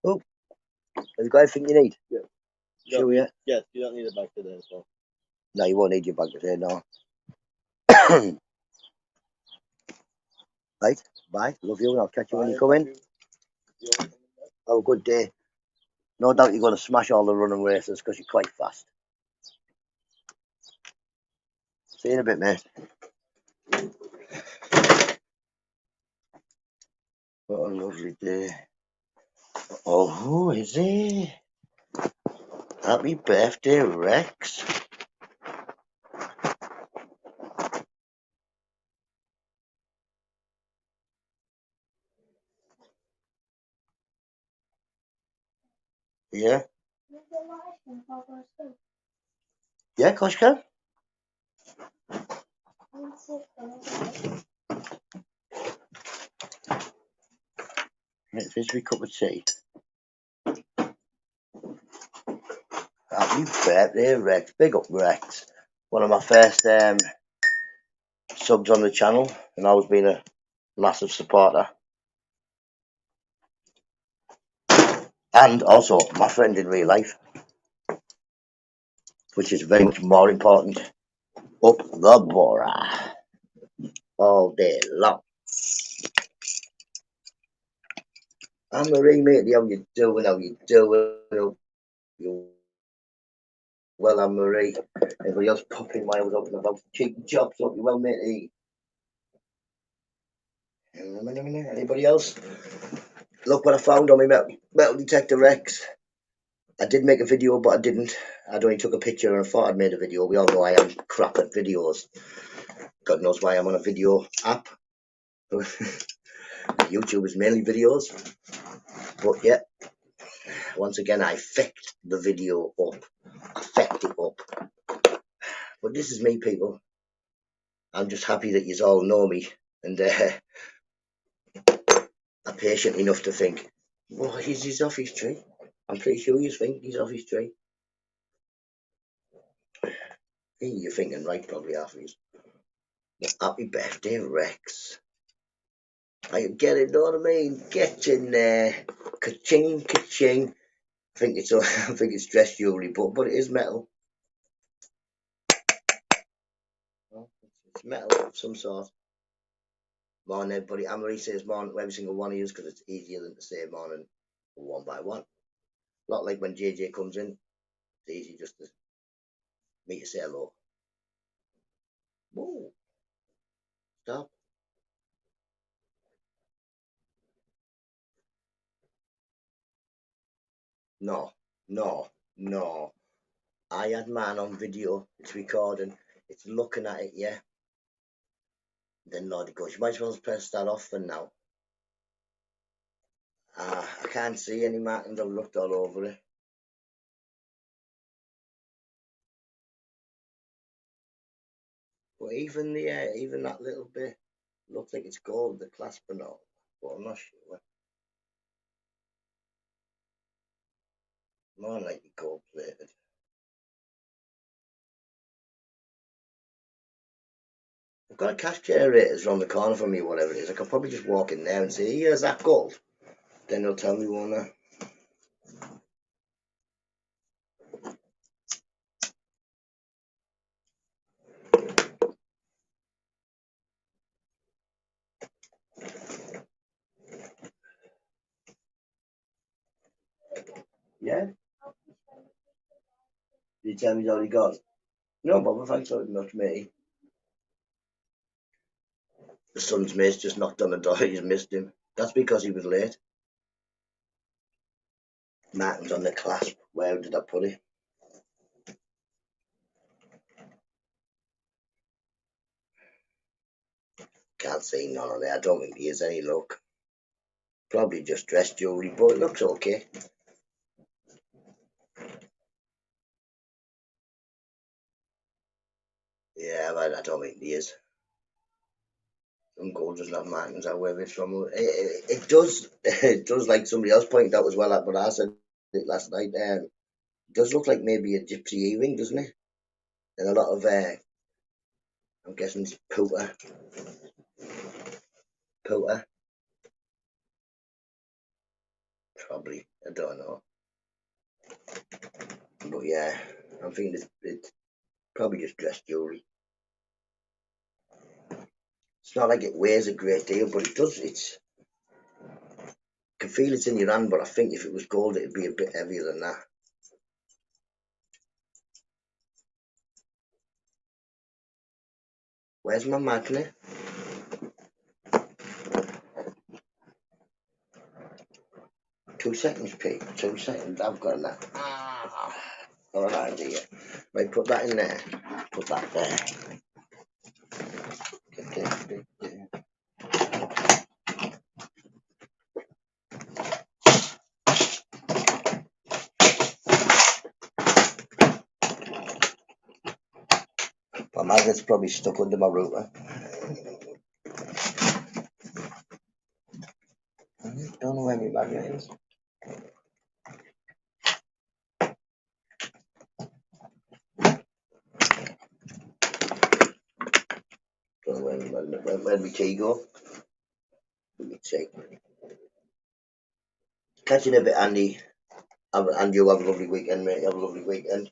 Oh, have you got everything you need? Yeah. Sure, yeah? Yes, you don't need it back today, so. No, you won't need your bag today, no. Right, bye. Love you, and I'll catch you when you come in. Have a good day. No doubt you're going to smash all the running races because you're quite fast. See you in a bit, mate. What a lovely day. Oh, who is he? Happy birthday, Rex. Yeah? Yeah, of course you can. Right, finish me cup of tea. Happy birthday, Rex. Big up, Rex. One of my first subs on the channel, and always been a massive supporter. And also my friend in real life, which is very much more important. Up the Bora. All day long. I'm Marie, matey. How you doing? How you doing? You well, I'm Marie. Everybody else popping miles up and about cheap jobs. Hope you well, matey. Anybody else? Look what I found on my metal detector Rex. I did make a video, but I didn't. I'd only took a picture and I thought I'd made a video. We all know I am crap at videos. God knows why I'm on a video app. YouTube is mainly videos. But yeah, once again, I effect the video up. Effect it up. But this is me, people. I'm just happy that you all know me and are patient enough to think, well, he's off his tree. I'm pretty sure you think he's off his tree. You're thinking right, probably half of you. Happy birthday, Rex. I get it, know what I mean? Get in there. Ka-ching, ka-ching. I think it's dress jewellery, but it is metal. It's metal of some sort. Morning, everybody. Anne-Marie says morning to every single one of you because it's easier than to say morning one by one. Not like when JJ comes in. It's easy just to me to say hello. Whoa. Stop. No. I had man on video. It's recording. It's looking at it, yeah. Then Lordy goes, you might as well press that off for now. I can't see any markings. I've looked all over it. But even that little bit looks like it's gold, the clasp and all. But I'm not sure. More likely gold plated. I've got a cash generators around the corner from me, whatever it is. I could probably just walk in there and say, here's that gold. Then they'll tell me, won't they? Yeah? Did you tell me he's already gone? No, Bob, thanks very much, mate. The son's mate's just knocked on the door. He's missed him. That's because he was late. Martin's on the clasp. Where did I put it? Can't see none of it. I don't think there's any luck. Probably just dress jewellery, but it looks okay. Yeah, but I don't think there is. Some gold doesn't have markings. I wear it from. It does. It does, like somebody else pointed out as well. But I said it last night. It does look like maybe a gypsy earring, doesn't it? And a lot of. I'm guessing it's pewter. Pewter. Probably. I don't know. But yeah, I'm thinking it's probably just dress jewellery. It's not like it weighs a great deal, but it does. You can feel it's in your hand, but I think if it was gold, it'd be a bit heavier than that. Where's my magnet? 2 seconds, Pete. 2 seconds. I've got that. Got an idea. Right, put that in there. Put that there. My magnet's probably stuck under my router. Don't know where my magnet is. Don't know where my magnet. Where'd my key go? Let me check. Catch you in a bit, Andy. And you have a lovely weekend, mate. Have a lovely weekend.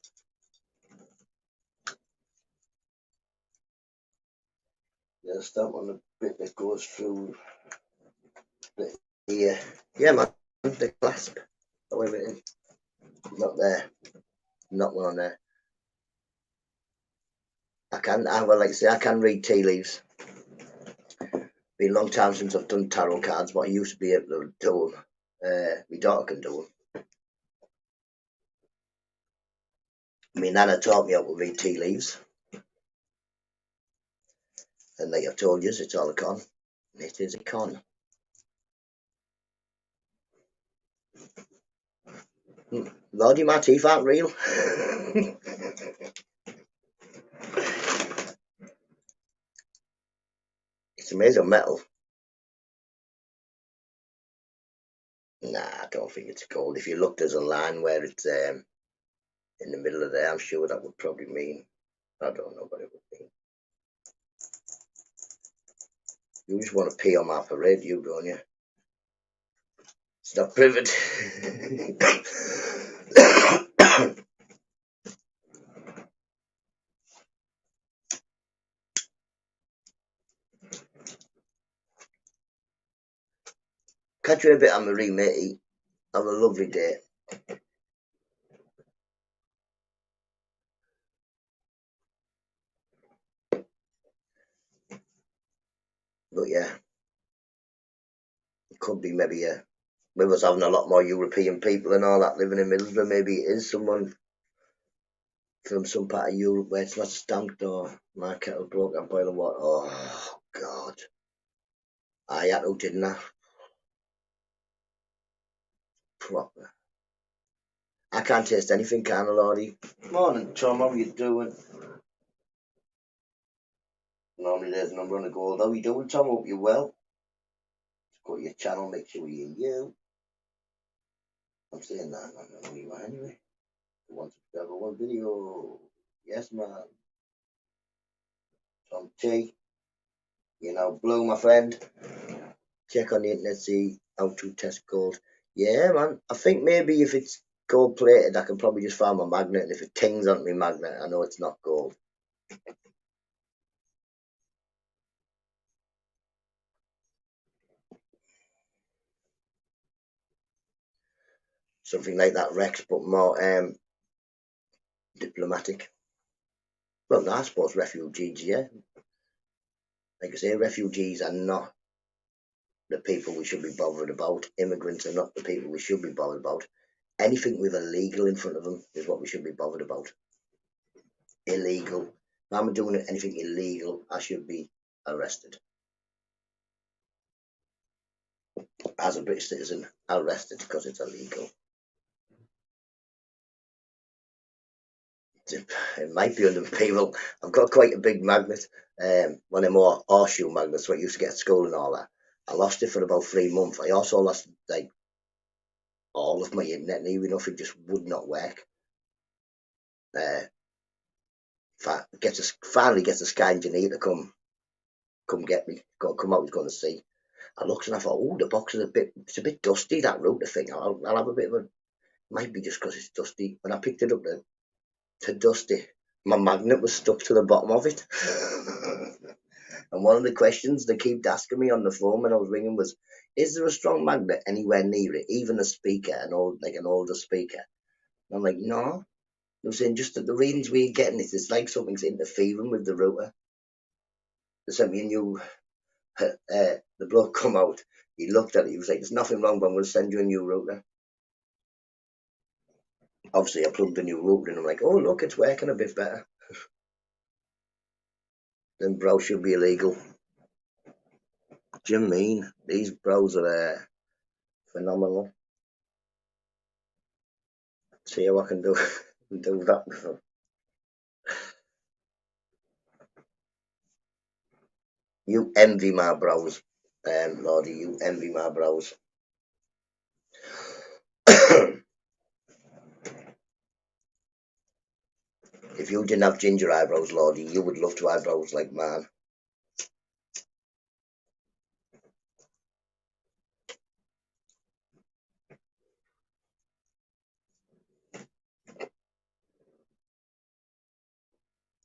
Yeah, stamp on the bit that goes through the ear. Yeah, man. The clasp. Oh, wait a minute. Not there. Not one on there. Well, like I say, I can read tea leaves. Been a long time since I've done tarot cards, but I used to be able to do them. My daughter can do them. My nana taught me how to read tea leaves, and like I've told you, it's all a con. It is a con. Lordy, my teeth aren't real. It's amazing metal. Nah, I don't think it's gold. If you look, there's a line where it's in the middle of there. I'm sure that would probably mean. I don't know what it would mean. You just want to pee on my parade, you don't you? Stop privet. Catch you in a bit, Anne-Marie, matey. Have a lovely day. But yeah, it could be maybe with us having a lot more European people and all that living in Middlesbrough, maybe it is someone from some part of Europe where it's not stamped or my kettle broke and boiling water. Oh, God. I had to, didn't I? Proper. I can't taste anything, can I, Lordy? Morning, Tom. How are you doing? Normally there's a number on the gold. How are you doing, Tom? Hope you're well. Go to your channel, make sure you're you. I'm saying that, I don't know who you are anyway. One subscriber, one video. Yes, man. Tom T. You know, Blue, my friend. Check on the internet, see how to test gold. Yeah, man. I think maybe if it's gold plated, I can probably just find my magnet. And if it tings on my magnet, I know it's not gold. Something like that, Rex, but more diplomatic. Well, no, I suppose refugees, yeah. Like I say, refugees are not the people we should be bothered about. Immigrants are not the people we should be bothered about. Anything with illegal in front of them is what we should be bothered about. Illegal. If I'm doing anything illegal, I should be arrested. As a British citizen, arrested because it's illegal. It might be under people. I've got quite a big magnet, one of more horseshoe magnets what I used to get at school and all that. I lost it for about 3 months. I also lost like all of my internet near enough, it just would not work. Finally gets a Sky engineer to come get me, come out, he's going to see. I looked and I thought, oh, the box is it's a bit dusty, that router thing. I'll have a bit of a, might be just because it's dusty. When I picked it up to dust it, my magnet was stuck to the bottom of it. And one of the questions they kept asking me on the phone when I was ringing was, is there a strong magnet anywhere near it, even a speaker, an older speaker? And I'm like, no. They were saying just that the readings we're getting, it's like something's interfering with the router. They sent me a new, the bloke come out, he looked at it, he was like, there's nothing wrong, but I'm going to send you a new router. Obviously, I plugged the new router in, I'm like, oh, look, it's working a bit better. Then bros should be illegal. Do you mean? These bros are phenomenal. See how I can do that before. You envy my bros, Lordy, you envy my bros. If you didn't have ginger eyebrows, Lordy, you would love to eyebrows like mine.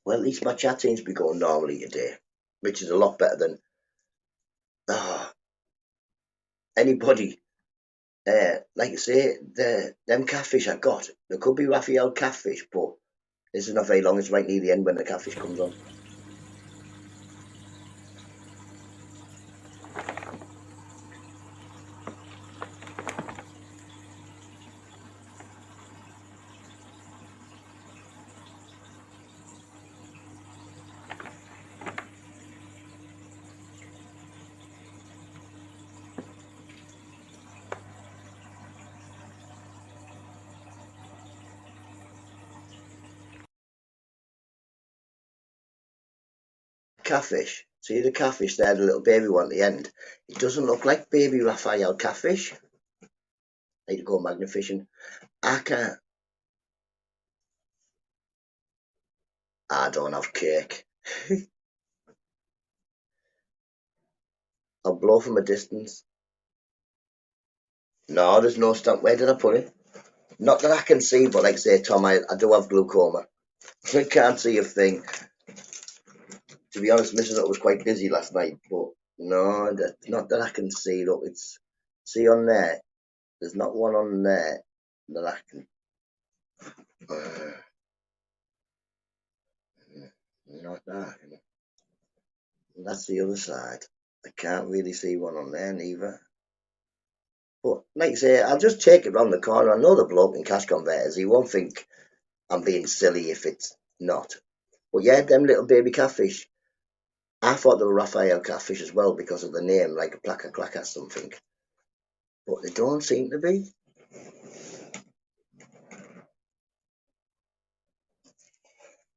Well, at least my chat seems to be going normally today, which is a lot better than anybody. Like I say, them catfish I got, there could be Raphael catfish, but this is not very long. It's right near the end when the catfish comes on. catfish. See the catfish there, the little baby one at the end. It doesn't look like baby Raphael catfish. I need to go magnet fishing. I can't. I don't have cake. I'll blow from a distance. No, there's no stamp. Where did I put it? Not that I can see, but like I say, Tom, I do have glaucoma. I can't see a thing. To be honest, Mrs. was quite busy last night, but no, not that I can see. Look, it's see on there. There's not one on there that I can. Not that. That's the other side. I can't really see one on there neither. But like I say, I'll just take it round the corner. I know the bloke in cash converters. He won't think I'm being silly if it's not. But yeah, them little baby catfish. I thought they were Raphael catfish as well because of the name, like a placa claca something. But they don't seem to be.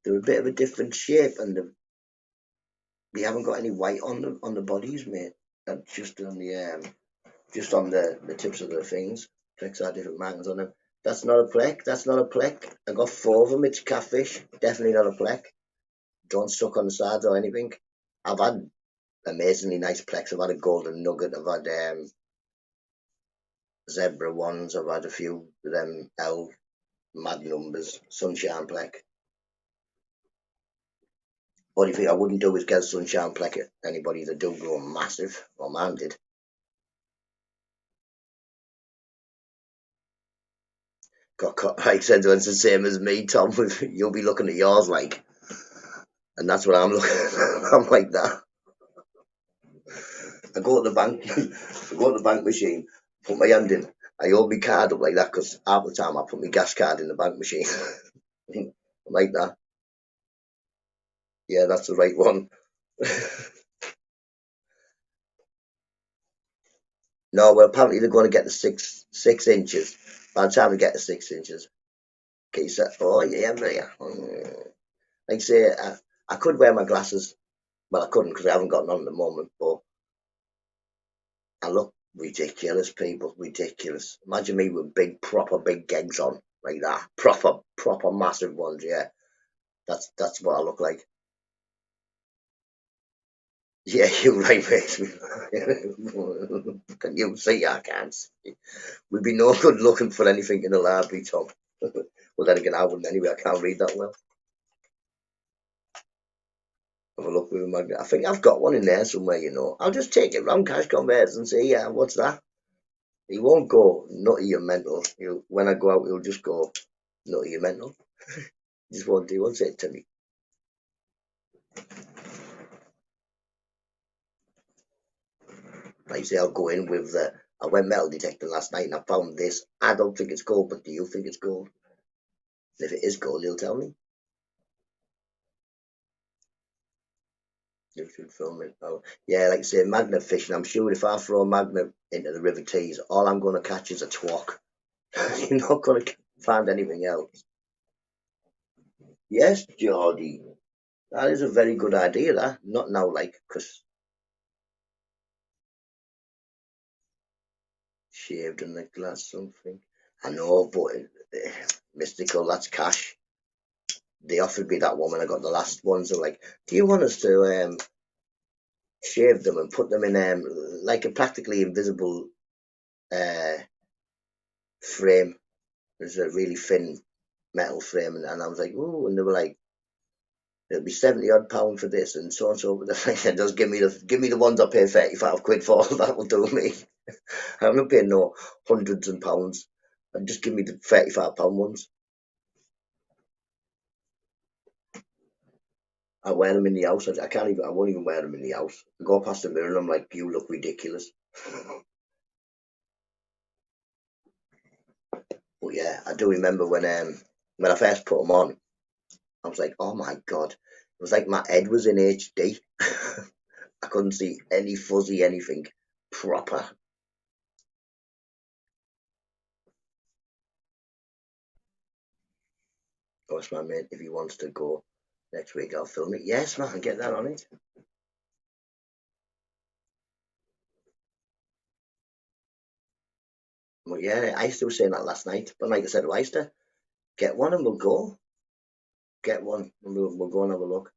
They're a bit of a different shape, and they haven't got any white on the bodies, mate. That's just on the tips of the things. Plecks are different markings on them. That's not a pleck. That's not a pleck. I got 4 of them. It's catfish. Definitely not a pleck. Don't suck on the sides or anything. I've had amazingly nice plecks. I've had a golden nugget. I've had zebra ones. I've had a few of them mad numbers. Sunshine pleck. Only thing I wouldn't do is get sunshine pleck at anybody that do grow massive. Well, mine did. Got caught. Like I said, it's the same as me, Tom. You'll be looking at yours like, and that's what I'm looking. I'm like that. I go to the bank. I go to the bank machine. Put my hand in. I hold my card up like that because half the time I put my gas card in the bank machine. Like that. Yeah, that's the right one. No, well, apparently they're going to get the six inches. By the time we get the 6 inches, okay, so yeah. Like I say, I could wear my glasses. Well, I couldn't because I haven't got none at the moment. But I look ridiculous, people. Ridiculous. Imagine me with proper big gigs on like that. Proper massive ones. Yeah, that's what I look like. Yeah, you're right, mate. Can you see? I can't see. We'd be no good looking for anything in the library, Tom. Well, then again, I wouldn't anyway. I can't read that well. Have a look with a magnet. I think I've got one in there somewhere, you know. I'll just take it round cash converters and say, yeah, what's that? He won't go nutty or mental. When I go out, he'll just go nutty or mental. He just won't. He won't say it to me. Like I say, I'll go in with the. I went metal detecting last night and I found this. I don't think it's gold, but do you think it's gold? And if it is gold, he'll tell me. You should film it. Oh, yeah, like I say, magnet fishing. I'm sure if I throw a magnet into the River Tees, all I'm going to catch is a twack. You're not going to find anything else. Yes, Geordie. That is a very good idea, that. Not now, like, because shaved in the glass something. I know, but mystical, that's cash. They offered me that one when I got the last ones. They're like, do you want us to shave them and put them in like a practically invisible uh, frame? There's a really thin metal frame, and I was like, oh, and they were like, it'll be 70 odd pound for this and so and so. But they're like, just give me the ones I pay 35 quid for. That will do me. I'm not paying no hundreds of pounds. And just give me the 35 pound ones. I wear them in the house. I can't even. I won't even wear them in the house. I go past the mirror and I'm like, you look ridiculous. But yeah, I do remember when I first put them on. I was like, oh my god! It was like my head was in HD. I couldn't see any fuzzy anything proper. Ask my mate if he wants to go. Next week I'll film it. Yes, man, get that on it. Well, yeah, I was saying that last night. But like I said, I used to get one and we'll go. Get one and we'll go and have a look.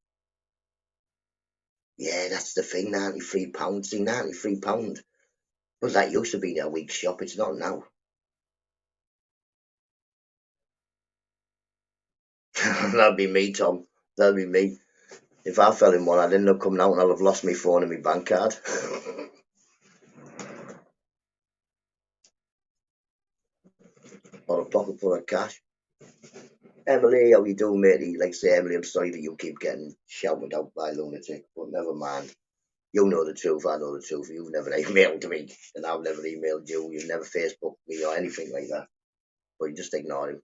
Yeah, that's the thing, £93. See, £93. Well, that used to be their week's shop. It's not now. That'd be me, Tom. That'd be me. If I fell in one, I'd end up coming out and I'd have lost my phone and my bank card. Or a pocket full of cash. Emily, how you doing, matey? Like say, Emily, I'm sorry that you keep getting shouted out by lunatic, but never mind. You know the truth, I know the truth. You've never emailed me, and I've never emailed you. You've never Facebooked me or anything like that. But you just ignore him.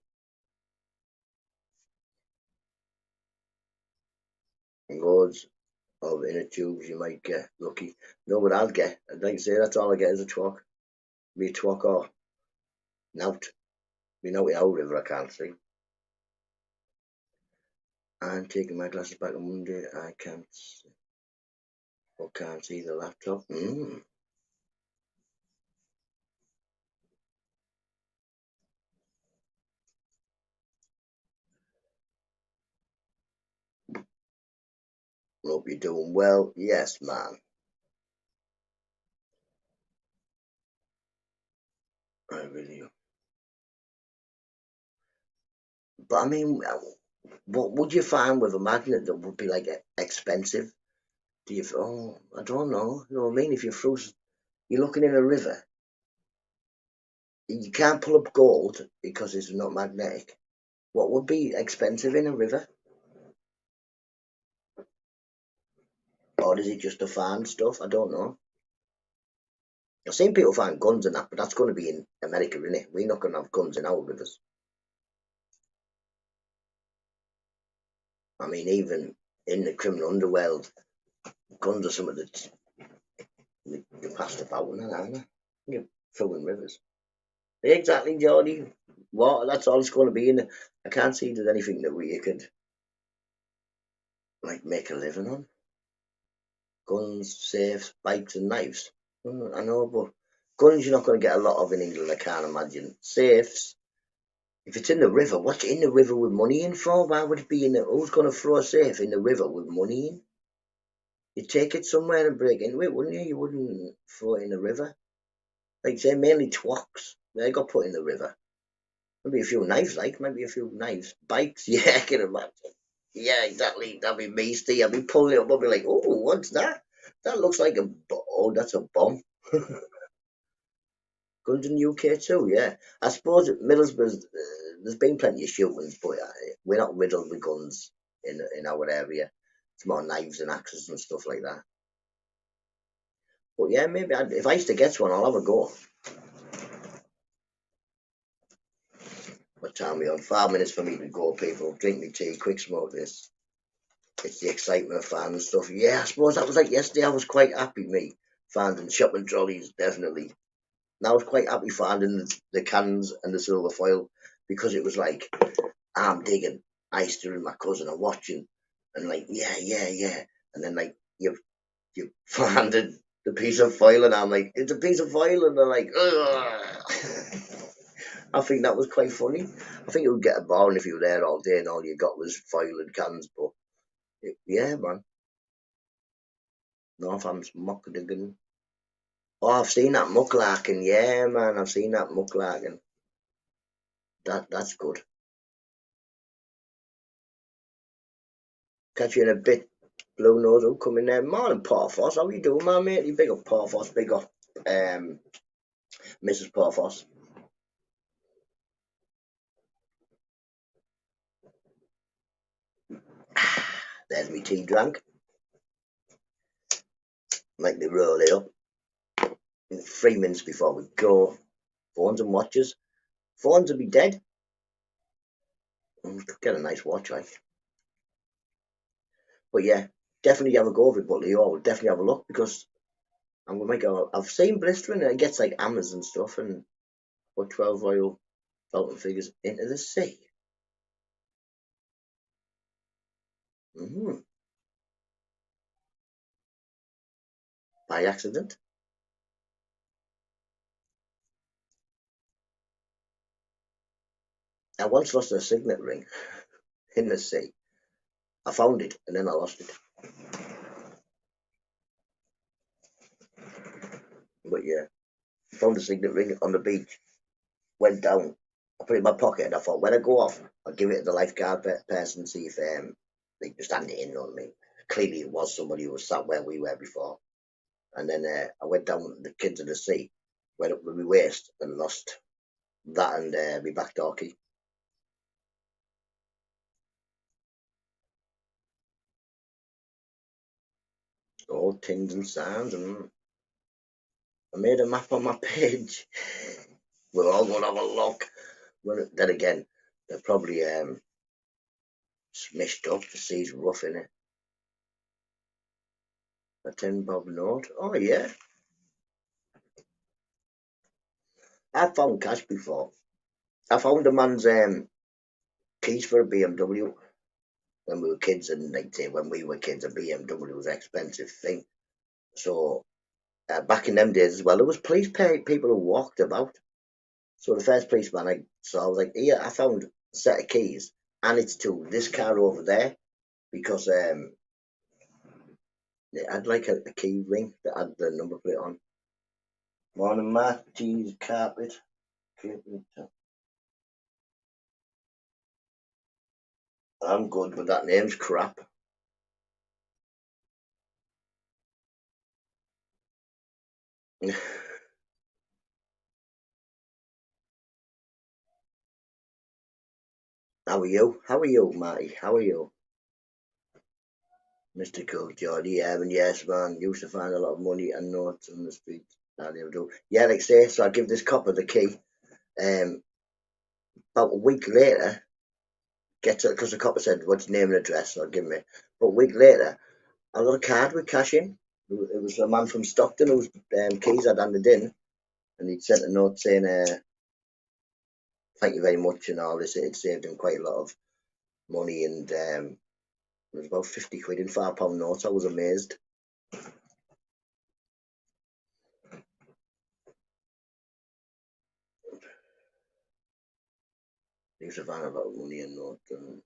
Loads of inner tubes you might get lucky. No, what I'll get, I'd like to say that's all I get is a twok. Be a twok or nout. Be naughty out river I can't see. I'm taking my glasses back on Monday. I can't see, or can't see the laptop. Hope you're doing well. Yes, man. I really am. But I mean, what would you find with a magnet that would be like expensive? Do you? Oh, I don't know. You know what I mean? If you're looking in a river, you can't pull up gold because it's not magnetic. What would be expensive in a river? Or is it just to find stuff? I don't know. I've seen people find guns and that, but that's going to be in America, isn't it? We're not going to have guns in our rivers. I mean, even in the criminal underworld, guns are something that you passed about, aren't they? You're throwing rivers. Exactly, Geordie. What? That's all it's going to be in. I can't see there's anything that we could like make a living on. Guns, safes, bikes, and knives. I know, but guns you're not going to get a lot of in England. I can't imagine. Safes. If it's in the river, what's in the river with money in for? Why would it be in the? Who's going to throw a safe in the river with money in? You'd take it somewhere and break into it, wouldn't you? You wouldn't throw it in the river. Like say, mainly twocks. They got put in the river. Maybe a few knives, maybe a few knives. Bikes, yeah, I can imagine. Yeah, exactly. That'd be me, Steve. I'd be pulling it up. I'd be like, oh, what's that? That looks like oh, that's a bomb. Guns in the UK too, yeah. I suppose at Middlesbrough, there's been plenty of shootings, but we're not riddled with guns in our area. It's more knives and axes and stuff like that. But yeah, maybe if I used to get one, I'll have a go. What time are we on? 5 minutes for me to go, people. Drink me tea, quick smoke this. It's the excitement of finding stuff. Yeah, I suppose that was like yesterday. I was quite happy, me, finding shopping trolleys, definitely. And I was quite happy finding the cans and the silver foil because it was like, I'm digging. I used to and my cousin are watching and like, yeah, yeah, yeah. And then like, you find the piece of foil and I'm like, it's a piece of foil. And they're like, ugh. I think that was quite funny. I think it would get boring if you were there all day and all you got was foil and cans, but yeah, man. Northam's Muckdigan. Oh, I've seen that Mucklarkin. Yeah, man, I've seen that Mucklarkin. That's good. Catch you in a bit. Blue nose will come in there. Morning, Porthos. How you doing, man, mate? You big up Porthos, big up Mrs. Porthos. There's me tea drank. Like they roll it up. 3 minutes before we go. Phones and watches. Phones will be dead. Get a nice watch, right? But yeah, definitely have a go of it, but Leo, will definitely have a look because I'm gonna make a. I've seen blistering and it gets like Amazon stuff and put 12 oil Felton figures into the sea. By accident. I once lost a signet ring in the sea. I found it and then I lost it. But yeah, I found a signet ring on the beach. Went down. I put it in my pocket and I thought when I go off, I'll give it to the lifeguard person, see if they just stand it in, you know what I mean? Clearly it was somebody who was sat where we were before. And then I went down with the kids in the sea, went up with my waist and lost that and my back door key. All things and sounds, and I made a map on my page. We're all going to have a look. Well, then again, they're probably smashed up. The sea's rough in it. A 10 bob note. Oh yeah, I've found cash before. I found a man's keys for a BMW when we were kids, and like say when we were kids, a BMW was an expensive thing. So back in them days as well, there was police people who walked about. So the first policeman I saw, I was like, "Here, I found a set of keys, and it's to this car over there because it had like a key ring that had the number plate on." Morning, Matt. Cheese carpet. I'm good, but that name's crap. How are you? How are you, Matty? How are you? Mr. Cook, Geordie, and yes, man, used to find a lot of money and notes on the street. I never do. Yeah, like say, so I give this copper the key. About a week later, gets it because the copper said, "What's your name and address?" So I give me. But a week later, I got a card with cash in. It was a man from Stockton whose keys I'd handed in, and he'd sent a note saying, "Thank you very much," and all this. It saved him quite a lot of money, and it was about 50 quid in £5 notes. I was amazed. He used to find a lot of money in notes. And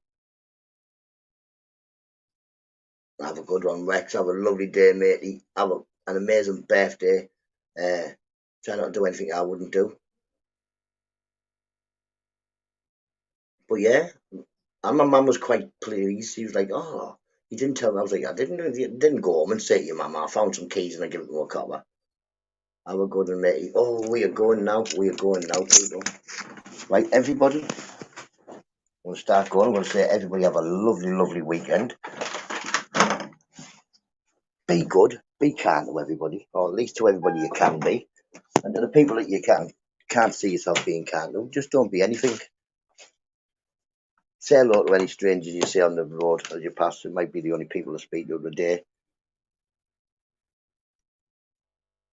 have a good one, Rex. Have a lovely day, matey. Have an amazing birthday. Try not to do anything I wouldn't do. But yeah, and my mum was quite pleased. She was like, "Oh, you didn't tell me." I was like, "I didn't go home and say to your mum, I found some keys and I give it to a copper." Have a good one, matey. Oh, we are going now. We are going now, people. Right, everybody. We'll start going. I'm going to say everybody have a lovely, lovely weekend. Be good. Be kind to everybody, or at least to everybody you can be. And to the people that you can't see yourself being kind to, just don't be anything. Say hello to any strangers you see on the road as you pass. It might be the only people to speak to of the day.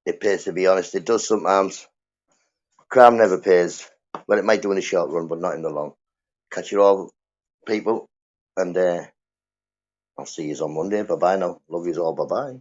It pays to be honest. It does sometimes. Crime never pays. Well, it might do in the short run, but not in the long. Catch you all, people, and I'll see you on Monday. Bye bye now. Love you all. Bye bye.